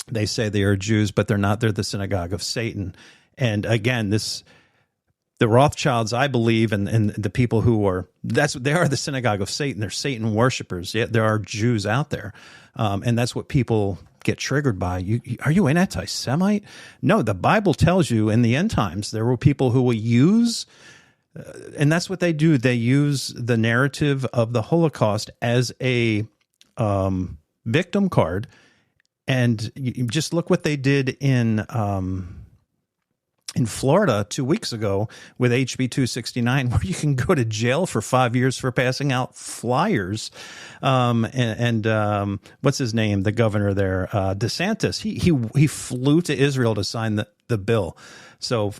They say they are Jews, but they're not. They're the synagogue of Satan. And again, the Rothschilds, I believe, and the people who are they are the synagogue of Satan. They're Satan worshipers. Yet there are Jews out there, and that's what people get triggered by. Are you an anti-Semite? No, the Bible tells you in the end times there will people who will use. And that's what they do. They use the narrative of the Holocaust as a victim card. And you just look what they did in Florida 2 weeks ago with HB 269, where you can go to jail for 5 years for passing out flyers. And what's his name? The governor there, DeSantis. He flew to Israel to sign the bill. So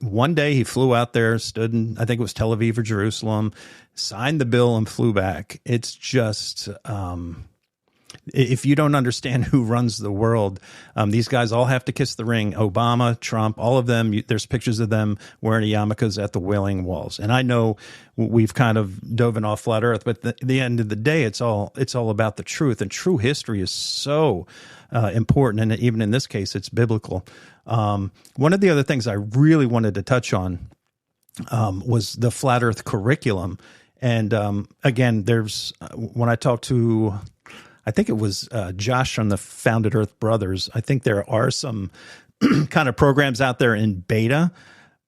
one day he flew out there, stood in, I think it was Tel Aviv or Jerusalem, signed the bill and flew back. It's just. If you don't understand who runs the world, these guys all have to kiss the ring. Obama, Trump, all of them. There's pictures of them wearing yarmulkes at the Wailing Walls. And I know we've kind of dove off flat Earth, but at the end of the day, it's all about the truth. And true history is so important. And even in this case, it's biblical. One of the other things I really wanted to touch on was the flat Earth curriculum. And again, there's when I talked to. I think it was Josh from the Founded Earth Brothers. I think there are some kind of programs out there in beta.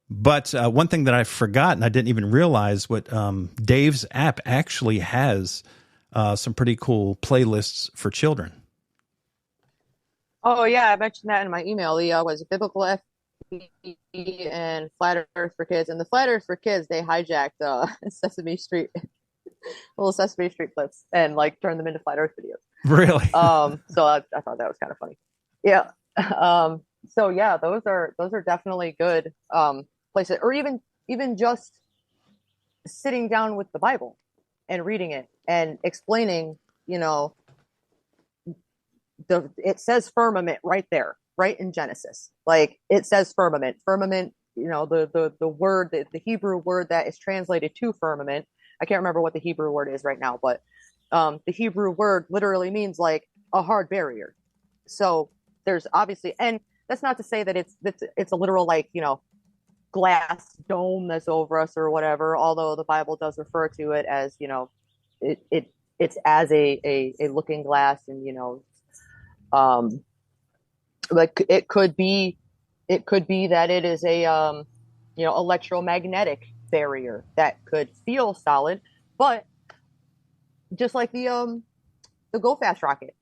But one thing that I forgot, and I didn't even realize, what Dave's app actually has some pretty cool playlists for children. Oh yeah, I mentioned that in my email. The was it Biblical FB and Flat Earth for Kids, and the Flat Earth for Kids, they hijacked Sesame Street, little Sesame Street clips, and like turned them into Flat Earth videos. Really? So I thought that was kind of funny. Yeah. So yeah, those are definitely good places, or even just sitting down with the Bible and reading it and explaining. It says firmament right there, right in Genesis. Like it says firmament. The word, the Hebrew word that is translated to firmament. I can't remember what the Hebrew word is right now, but the Hebrew word literally means like a hard barrier. So there's obviously, and that's not to say that it's a literal like glass dome that's over us or whatever. Although the Bible does refer to it as it's as a looking glass, and like it could be that it is a electromagnetic barrier that could feel solid, but just like the Go Fast rocket.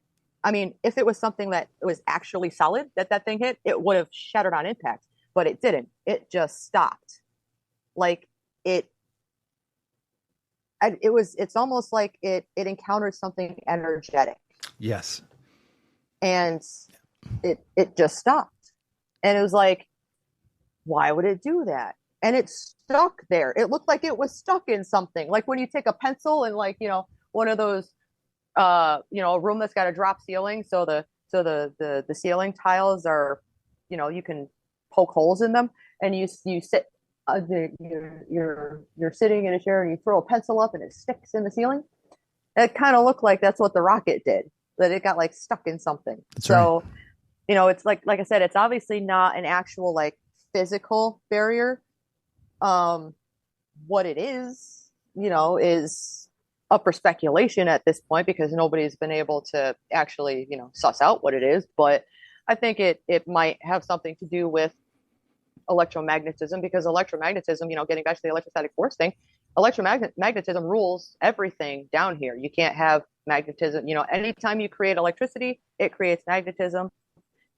I mean, if it was something that was actually solid that thing hit, it would have shattered on impact, but it didn't. It just stopped. Like it's almost like it encountered something energetic. Yes. And it just stopped. And it was like, why would it do that? And it stuck there. It looked like it was stuck in something. Like when you take a pencil and like, one of those a room that's got a drop ceiling, so the ceiling tiles are, you can poke holes in them, and you sit you're sitting in a chair and you throw a pencil up and it sticks in the ceiling. It kind of looked like that's what the rocket did, that it got like stuck in something. That's so right. it's like I said, it's obviously not an actual like physical barrier. What it is up for speculation at this point, because nobody's been able to actually suss out what it is. But I think it might have something to do with electromagnetism, because electromagnetism, getting back to the electrostatic force thing, electromagnetism rules everything down here. You can't have magnetism. Anytime you create electricity, it creates magnetism,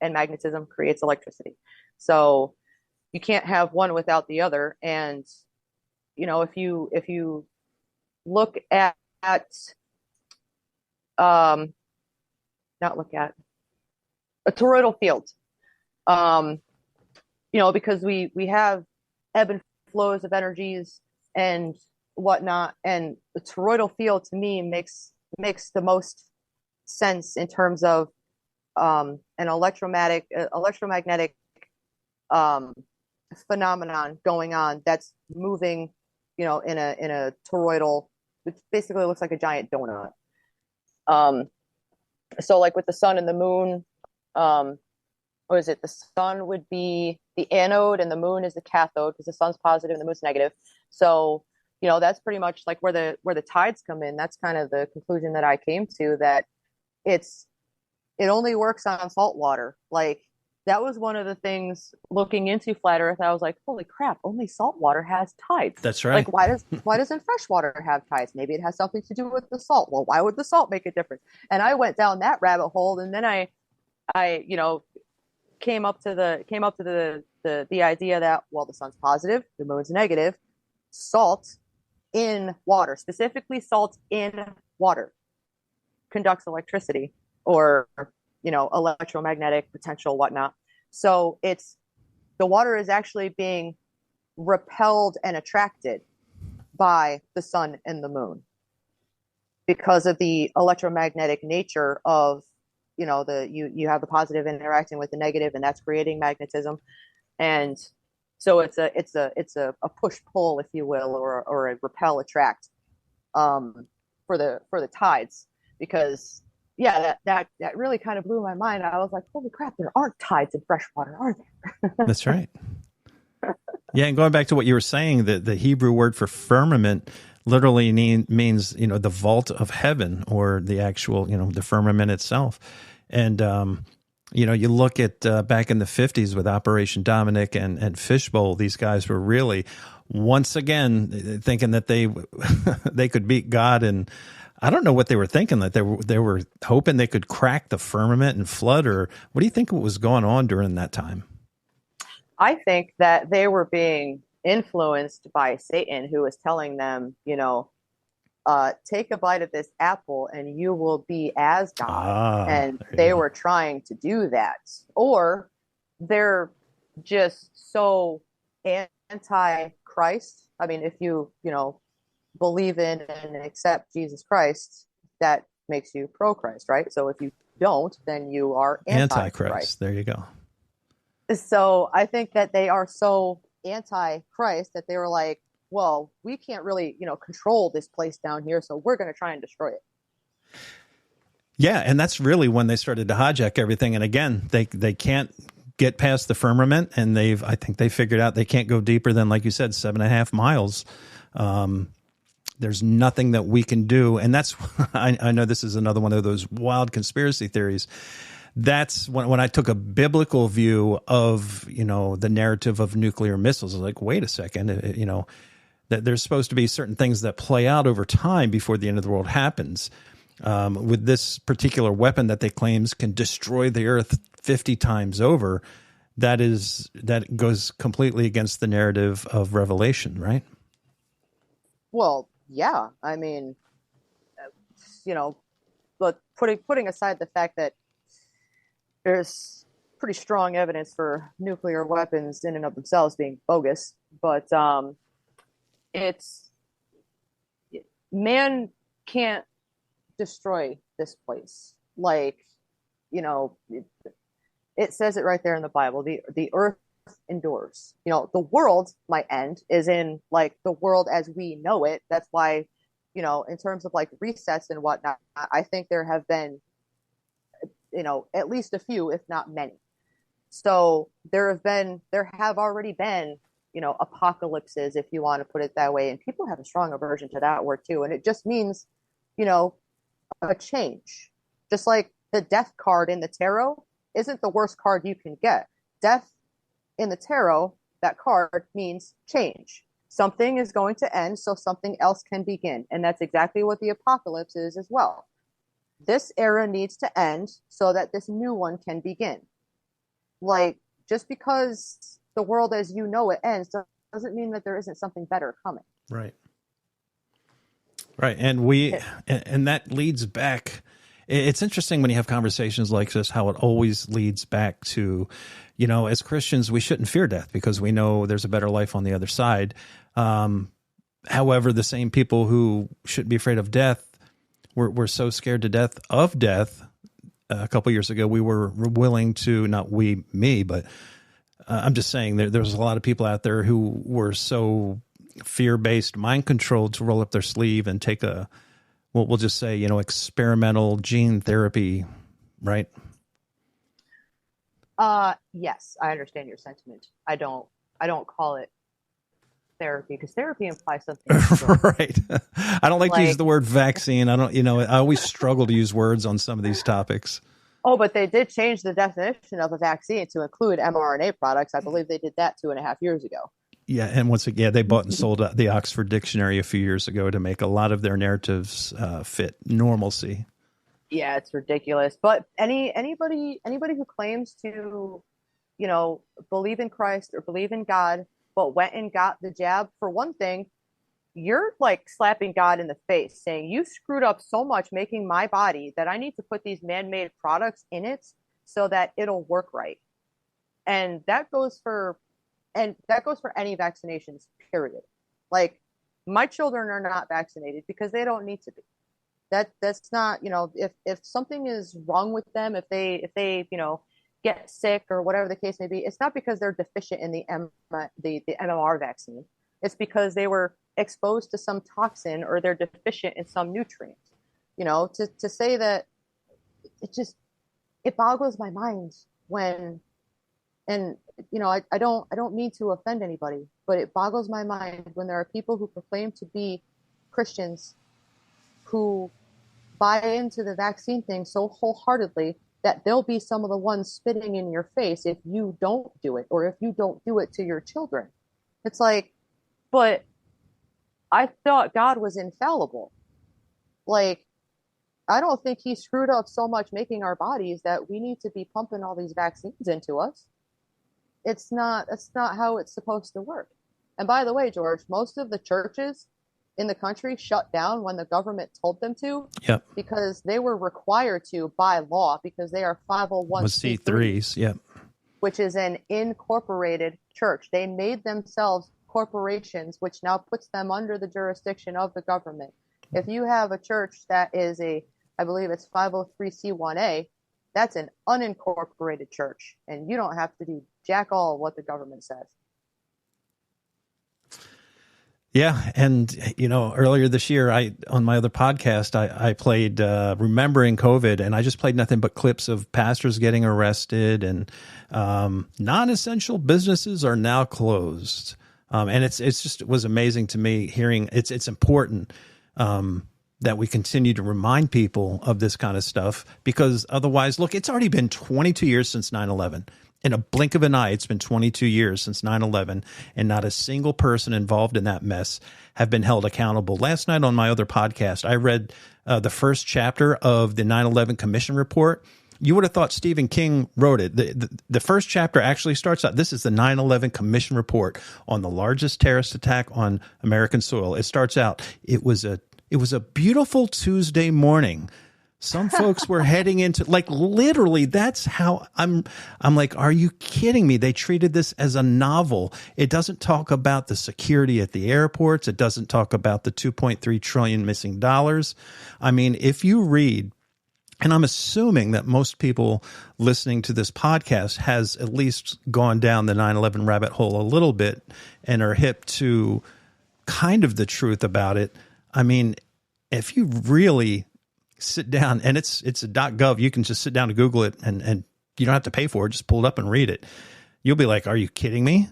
and magnetism creates electricity. So you can't have one without the other. And if you look at not look at a toroidal field, because we have ebb and flows of energies and whatnot, and the toroidal field to me makes the most sense in terms of an electromagnetic phenomenon going on that's moving, in a toroidal, which basically looks like a giant donut. So like with the sun and the moon, what is it? The sun would be the anode and the moon is the cathode, because the sun's positive and the moon's negative. So, that's pretty much like where the tides come in. That's kind of the conclusion that I came to, that it only works on salt water. Like that was one of the things looking into flat Earth. I was like, holy crap, only salt water has tides. That's right. Like why doesn't fresh water have tides? Maybe it has something to do with the salt. Well, why would the salt make a difference? And I went down that rabbit hole, and then I came up to the idea that, well, the sun's positive, the moon's negative, salt in water, specifically salt in water, conducts electricity, or electromagnetic potential, whatnot. So the water is actually being repelled and attracted by the sun and the moon because of the electromagnetic nature of, you have the positive interacting with the negative, and that's creating magnetism. And so it's a push pull, if you will, or a repel attract for the tides, because that really kind of blew my mind. I was like, holy crap, there aren't tides in freshwater, are there? That's right. Yeah, and going back to what you were saying, the Hebrew word for firmament literally means, the vault of heaven, or the actual, the firmament itself. And, you look at back in the 50s with Operation Dominic and Fishbowl, these guys were really, once again, thinking that they could beat God. And I don't know what they were thinking, that they were hoping they could crack the firmament and flood, or what do you think was going on during that time? I think that they were being influenced by Satan, who was telling them, take a bite of this apple and you will be as God. And they were trying to do that. Or they're just so anti-Christ. I mean, if you, believe in and accept Jesus Christ, that makes you pro-Christ, right? So if you don't, then you are anti-Christ. There you go. So I think that they are so anti-Christ that they were like, well, we can't really, control this place down here, so we're going to try and destroy it. Yeah, and that's really when they started to hijack everything. And again, they can't get past the firmament, and I think they figured out they can't go deeper than, like you said, 7.5 miles. There's nothing that we can do, and that's I know this is another one of those wild conspiracy theories. That's when I took a biblical view of, the narrative of nuclear missiles. I was like, wait a second, that there's supposed to be certain things that play out over time before the end of the world happens. With this particular weapon that they claims can destroy the earth 50 times over, that goes completely against the narrative of Revelation, right? Well, yeah. I mean, but putting aside the fact that there's pretty strong evidence for nuclear weapons in and of themselves being bogus. But it's man can't destroy this place. Like, you know, it says it right there in the Bible. The earth endures. You know, the world might end, is in like the world as we know it. That's why, you know, in terms of like resets and whatnot, I think there have been, you know, at least a few, if not many. So there have already been, you know, apocalypses, if you want to put it that way. And people have a strong aversion to that word too. And it just means, you know, a change. Just like the death card in the tarot isn't the worst card you can get. Death in the tarot, that card means change. Something is going to end so something else can begin. And that's exactly what the apocalypse is as well. This era needs to end so that this new one can begin. Like, just because the world as you know it ends doesn't mean that there isn't something better coming. Right. Right. And and that leads back. It's interesting when you have conversations like this, how it always leads back to, you know, as Christians, we shouldn't fear death because we know there's a better life on the other side. However, the same people who shouldn't be afraid of death, we're so scared to death of death. A couple years ago, we were willing to, not we, me, but I'm just saying there's a lot of people out there who were so fear-based, mind-controlled to roll up their sleeve and take we'll just say, you know, experimental gene therapy, right? Yes, I understand your sentiment. I don't call it therapy because therapy implies something. Right. I don't like to use the word vaccine. I always struggle to use words on some of these topics. Oh, but they did change the definition of a vaccine to include mRNA products. I believe they did that 2.5 years ago. Yeah, and once again, they bought and sold the Oxford Dictionary a few years ago to make a lot of their narratives fit normalcy. Yeah, it's ridiculous. But anybody who claims to, you know, believe in Christ or believe in God, but went and got the jab, for one thing, you're like slapping God in the face, saying you screwed up so much making my body that I need to put these man-made products in it so that it'll work right. And that goes for any vaccinations, period. Like, my children are not vaccinated because they don't need to be. That's not, you know, if something is wrong with them, if they you know, get sick or whatever the case may be, it's not because they're deficient in the MMR vaccine. It's because they were exposed to some toxin or they're deficient in some nutrient. You know, to say that, it boggles my mind when, and you know, I don't mean to offend anybody, but it boggles my mind when there are people who proclaim to be Christians who buy into the vaccine thing so wholeheartedly that they'll be some of the ones spitting in your face if you don't do it, or if you don't do it to your children. It's like, but I thought God was infallible. Like, I don't think he screwed up so much making our bodies that we need to be pumping all these vaccines into us. That's not how it's supposed to work. And by the way, George, most of the churches in the country shut down when the government told them to. Yep. Because they were required to by law, because they are 501c3s. Yep. Which is an incorporated church. They made themselves corporations, which now puts them under the jurisdiction of the government. If you have a church that is I believe it's 503c1a, that's an unincorporated church, and you don't have to do jack all what the government says. Yeah, and you know, earlier this year, on my other podcast, I played Remembering COVID, and I just played nothing but clips of pastors getting arrested, and non-essential businesses are now closed. And it was amazing to me hearing it's important that we continue to remind people of this kind of stuff, because otherwise, look, it's already been 22 years since 9/11. In a blink of an eye, it's been 22 years since 9/11, and not a single person involved in that mess have been held accountable. Last night on my other podcast, I read the first chapter of the 9/11 Commission report. You would have thought Stephen King wrote it. The first chapter actually starts out, this is the 9/11 Commission report on the largest terrorist attack on American soil. It starts out, it was a beautiful Tuesday morning Some folks were heading into, like, literally, that's how I'm like, are you kidding me? They treated this as a novel. It doesn't talk about the security at the airports. It doesn't talk about the 2.3 trillion missing dollars. I mean, if you read, and I'm assuming that most people listening to this podcast has at least gone down the 9/11 rabbit hole a little bit and are hip to kind of the truth about it. I mean, if you really sit down, and it's a .gov, you can just sit down and Google it, and you don't have to pay for it. Just pull it up and read it. You'll be like, are you kidding me?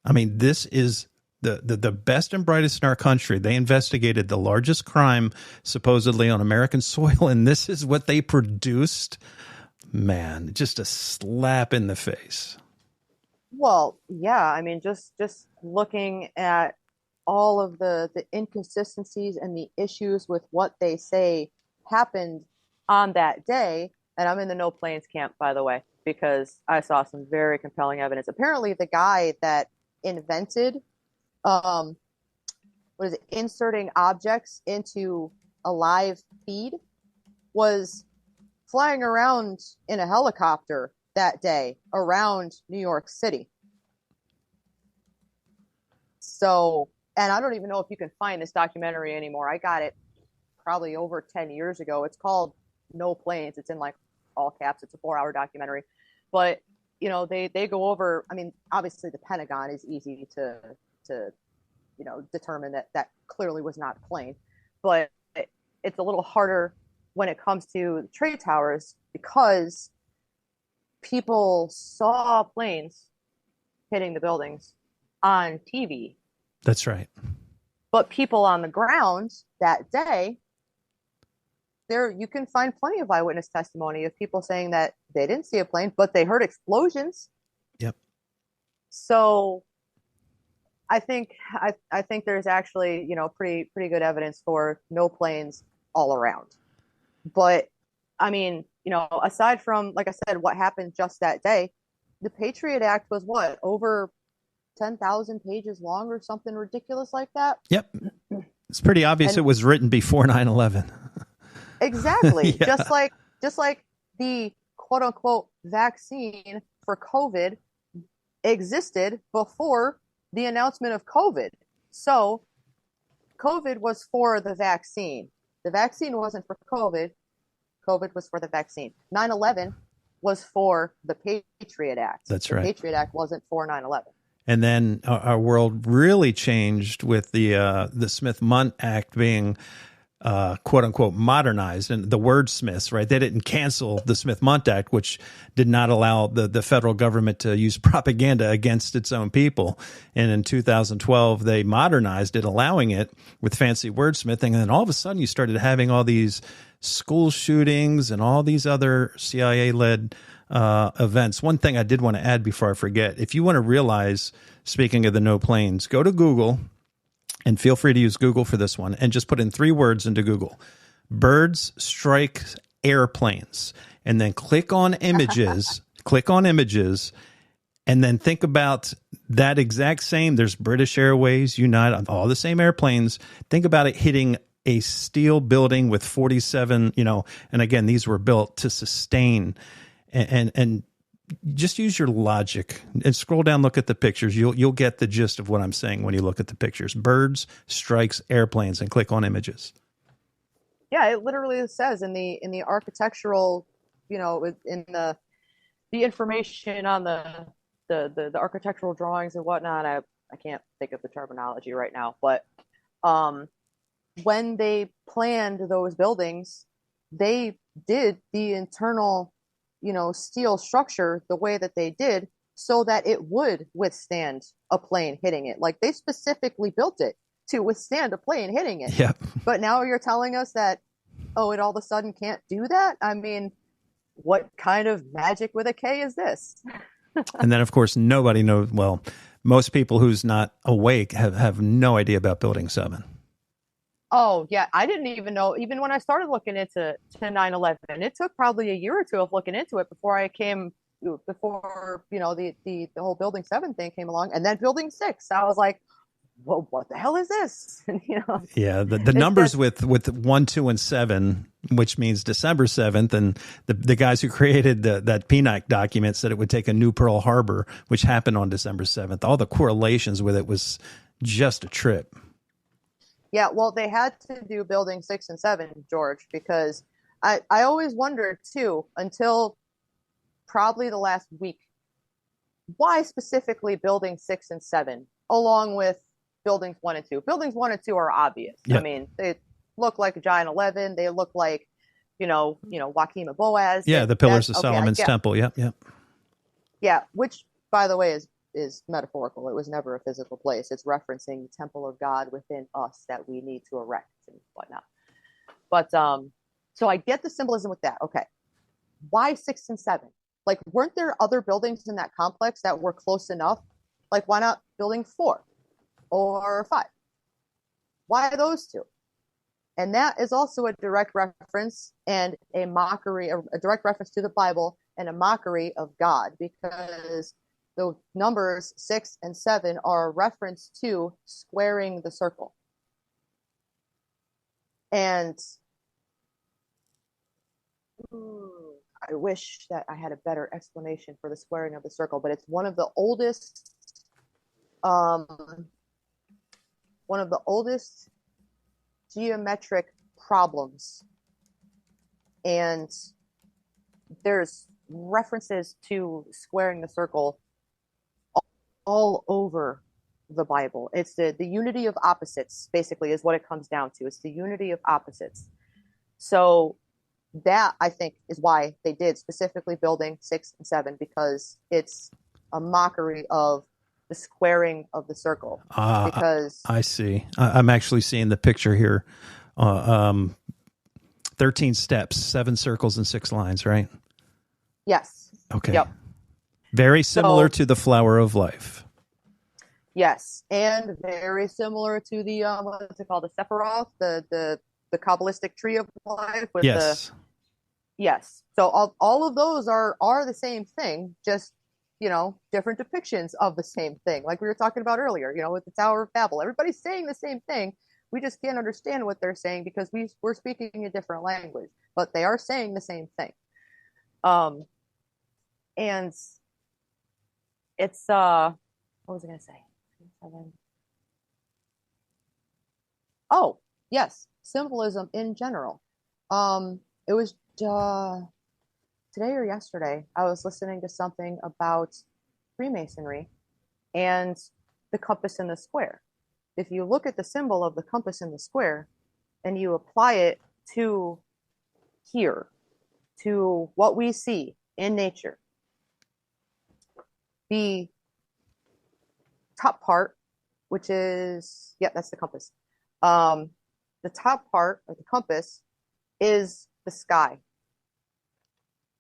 I mean, this is the best and brightest in our country. They investigated the largest crime supposedly on American soil, and this is what they produced. Man, just a slap in the face. Well, yeah, I mean, just looking at all of the inconsistencies and the issues with what they say happened on that day. And I'm in the no planes camp, by the way, because I saw some very compelling evidence. Apparently the guy that invented inserting objects into a live feed was flying around in a helicopter that day around New York City. So, and I don't even know if you can find this documentary anymore. I got it probably over 10 years ago. It's called No Planes. It's in like all caps. It's a 4-hour documentary. But, you know, they go over, I mean, obviously the Pentagon is easy to you know, determine that clearly was not a plane. But it's a little harder when it comes to trade towers because people saw planes hitting the buildings on TV. That's right. But people on the ground that day, you can find plenty of eyewitness testimony of people saying that they didn't see a plane, but they heard explosions. Yep. So I think there's actually, you know, pretty good evidence for no planes all around. But I mean, you know, aside from, like I said, what happened just that day, the Patriot Act was what, over 10,000 pages long or something ridiculous like that? Yep. It's pretty obvious it was written before 9/11. Exactly. Yeah. Just like the quote unquote vaccine for COVID existed before the announcement of COVID. So COVID was for the vaccine. The vaccine wasn't for COVID. COVID was for the vaccine. 9/11 was for the Patriot Act. That's right. The Patriot Act wasn't for 9/11. And then our world really changed with the Smith-Mundt Act being quote unquote modernized, and the wordsmiths, right? They didn't cancel the Smith-Mundt Act, which did not allow the federal government to use propaganda against its own people. And in 2012, they modernized it, allowing it with fancy wordsmithing. And then all of a sudden you started having all these school shootings and all these other CIA-led events. One thing I did want to add before I forget, if you want to realize, speaking of the no planes, go to Google. And feel free to use Google for this one and just put in 3 words into Google: birds strike airplanes, and then click on images, and then think about that exact same. There's British Airways, United, all the same airplanes. Think about it hitting a steel building with 47, you know, and again, these were built to sustain and just use your logic and scroll down, look at the pictures. You'll get the gist of what I'm saying when you look at the pictures. Birds strikes airplanes, and click on images. Yeah, it literally says in the architectural, you know, in the information on the architectural drawings and whatnot. I can't think of the terminology right now, but when they planned those buildings, they did the internal, you know, steel structure the way that they did so that it would withstand a plane hitting it. Like, they specifically built it to withstand a plane hitting it. Yep. But now you're telling us that, oh, it all of a sudden can't do that? I mean, what kind of magic with a K is this? And then, of course, nobody knows. Well, most people who's not awake have no idea about Building 7. Oh, yeah. I didn't even know, even when I started looking into 9/11, it took probably a year or two of looking into it before, you know, the whole Building 7 thing came along. And then Building 6, I was like, well, what the hell is this? And, Yeah, the numbers with 1, 2, and 7, which means December 7th, and the guys who created that PNAC document said it would take a new Pearl Harbor, which happened on December 7th. All the correlations with it was just a trip. Yeah, well, they had to do building 6 and 7, George, because I always wondered too, until probably the last week, why specifically building 6 and 7, along with buildings 1 and 2. Buildings 1 and 2 are obvious. Yep. I mean, they look like a giant 11. They look like, Joachim of Boaz. Yeah, the pillars of Solomon's temple. Yep. Yeah, which, by the way, is metaphorical. It was never a physical place. It's referencing the temple of God within us that we need to erect and whatnot. But so I get the symbolism with that. Okay, why 6 and 7? Like, weren't there other buildings in that complex that were close enough? Like, why not building 4 or 5? Why those two? And that is also a direct reference and a mockery, a direct reference to the Bible and a mockery of God, because the numbers 6 and 7 are a reference to squaring the circle. And I wish that I had a better explanation for the squaring of the circle, but it's one of the oldest geometric problems. And there's references to squaring the circle all over the Bible. It's the unity of opposites, basically, is what it comes down to. It's the unity of opposites. So that, I think, is why they did specifically building 6 and 7, because it's a mockery of the squaring of the circle. Because I see. I'm actually seeing the picture here. 13 steps, 7 circles, and 6 lines, right? Yes. Okay. Yep. Very similar to the flower of life. Yes, and very similar to the what's it called, the Sephiroth, the Kabbalistic tree of life. With yes. Yes. So all of those are the same thing, just different depictions of the same thing. Like we were talking about earlier, with the Tower of Babel. Everybody's saying the same thing. We just can't understand what they're saying because we're speaking a different language, but they are saying the same thing. And it's what was I going to say? Oh, yes, symbolism in general. It was today or yesterday, I was listening to something about Freemasonry and the compass in the square. If you look at the symbol of the compass in the square and you apply it to here, to what we see in nature, the top part, which is, that's the compass. The top part of the compass is the sky.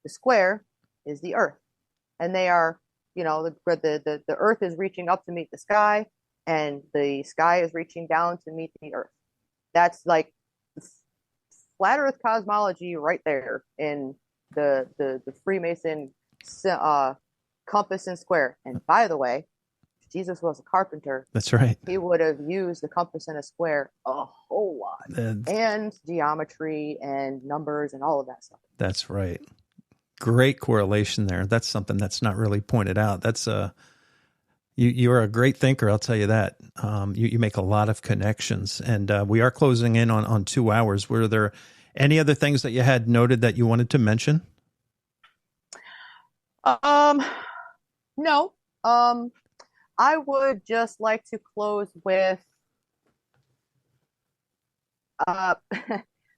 The square is the earth. And they are, the earth is reaching up to meet the sky, and the sky is reaching down to meet the earth. That's like flat earth cosmology right there in the Freemason compass and square. And by the way, if Jesus was a carpenter. That's right. He would have used the compass and a square a whole lot, and geometry and numbers and all of that stuff. That's right. Great correlation there. That's something that's not really pointed out. That's you're a great thinker, I'll tell you that. You make a lot of connections, and we are closing in on 2 hours. Were there any other things that you had noted that you wanted to mention? No. I would just like to close with the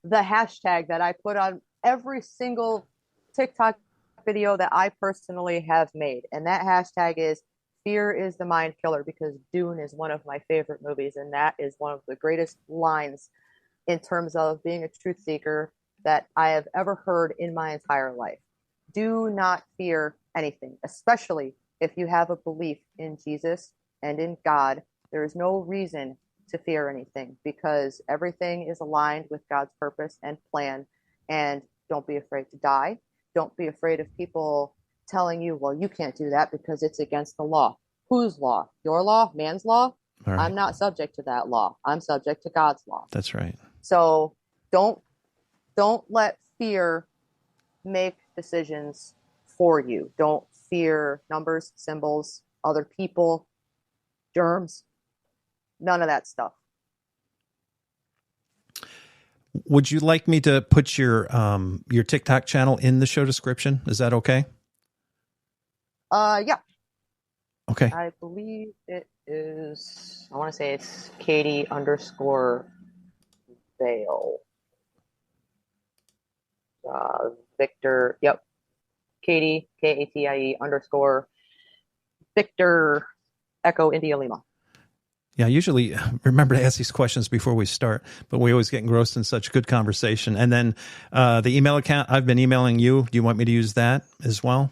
hashtag that I put on every single TikTok video that I personally have made. And that hashtag is "Fear is the Mind Killer," because Dune is one of my favorite movies. And that is one of the greatest lines in terms of being a truth seeker that I have ever heard in my entire life. Do not fear anything, especially if you have a belief in Jesus and in God. There is no reason to fear anything, because everything is aligned with God's purpose and plan. And don't be afraid to die. Don't be afraid of people telling you, well, you can't do that because it's against the law. Whose law? Your law? Man's law? All right. I'm not subject to that law. I'm subject to God's law. That's right. So don't let fear make decisions for you. Don't fear numbers, symbols, other people, germs, none of that stuff. Would you like me to put your TikTok channel in the show description? Is that okay? Yeah. Okay. I believe it is, I want to say it's Katie_Vale. Victor, yep. Katie, Katie _Victor Echo India Lima. Yeah, I usually remember to ask these questions before we start, but we always get engrossed in such good conversation. And then the email account, I've been emailing you. Do you want me to use that as well?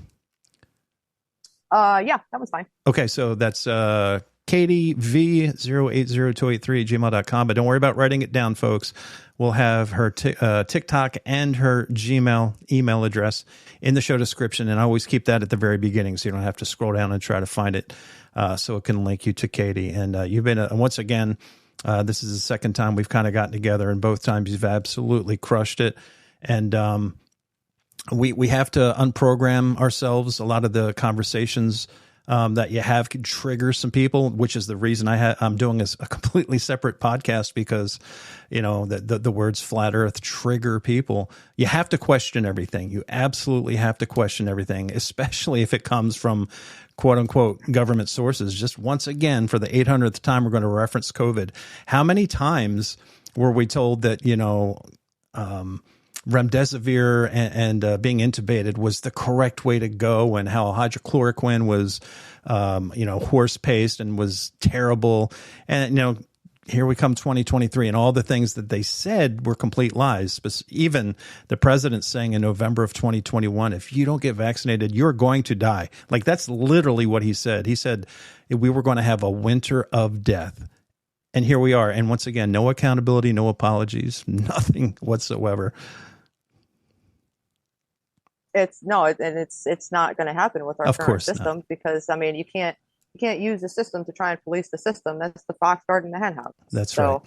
Yeah, that was fine. Okay, so that's KatieV080283@gmail.com. But don't worry about writing it down, folks. We'll have her TikTok and her Gmail email address in the show description. And I always keep that at the very beginning so you don't have to scroll down and try to find it, so it can link you to Katie. And you've been, once again, this is the second time we've kind of gotten together, and both times you've absolutely crushed it. And we have to unprogram ourselves. A lot of the conversations that you have could trigger some people, which is the reason I'm doing a completely separate podcast, because, you know, the words flat earth trigger people. You have to question everything. You absolutely have to question everything, especially if it comes from quote unquote government sources. Just once again, for the 800th time, we're going to reference COVID. How many times were we told that, you know, remdesivir and being intubated was the correct way to go, and how hydrochloroquine was, horse paste and was terrible. And, you know, here we come 2023, and all the things that they said were complete lies. But even the president saying in November of 2021, if you don't get vaccinated, you're going to die. Like, that's literally what he said. He said we were going to have a winter of death. And here we are. And once again, no accountability, no apologies, nothing whatsoever. It's not going to happen with our current system, because I mean, you can't use the system to try and police the system. That's the fox guarding the hen house. That's right.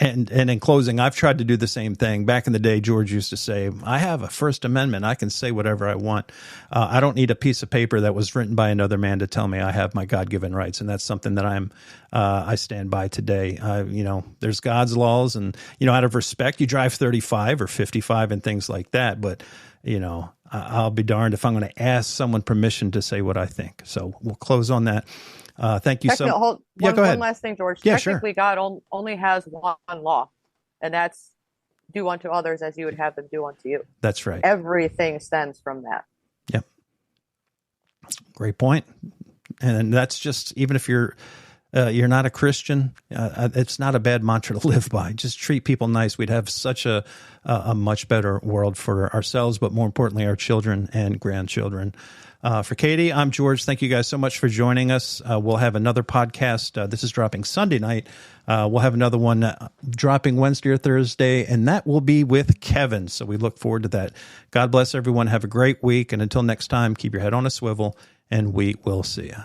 And in closing, I've tried to do the same thing. Back in the day, George used to say, I have a First Amendment. I can say whatever I want. I don't need a piece of paper that was written by another man to tell me I have my God-given rights. And that's something that I stand by today. There's God's laws, and, out of respect, you drive 35 or 55 and things like that. But, I'll be darned if I'm going to ask someone permission to say what I think. So we'll close on that. Thank you so much. Go ahead. One last thing, George. Yeah, Technically, sure. God only has one law, and that's do unto others as you would have them do unto you. That's right. Everything stems from that. Yep. Great point. And that's just, even if you're not a Christian, it's not a bad mantra to live by. Just treat people nice. We'd have such a much better world for ourselves, but more importantly, our children and grandchildren. For Katie, I'm George. Thank you guys so much for joining us. We'll have another podcast. This is dropping Sunday night. We'll have another one dropping Wednesday or Thursday, and that will be with Kevin. So we look forward to that. God bless everyone. Have a great week. And until next time, keep your head on a swivel, and we will see you.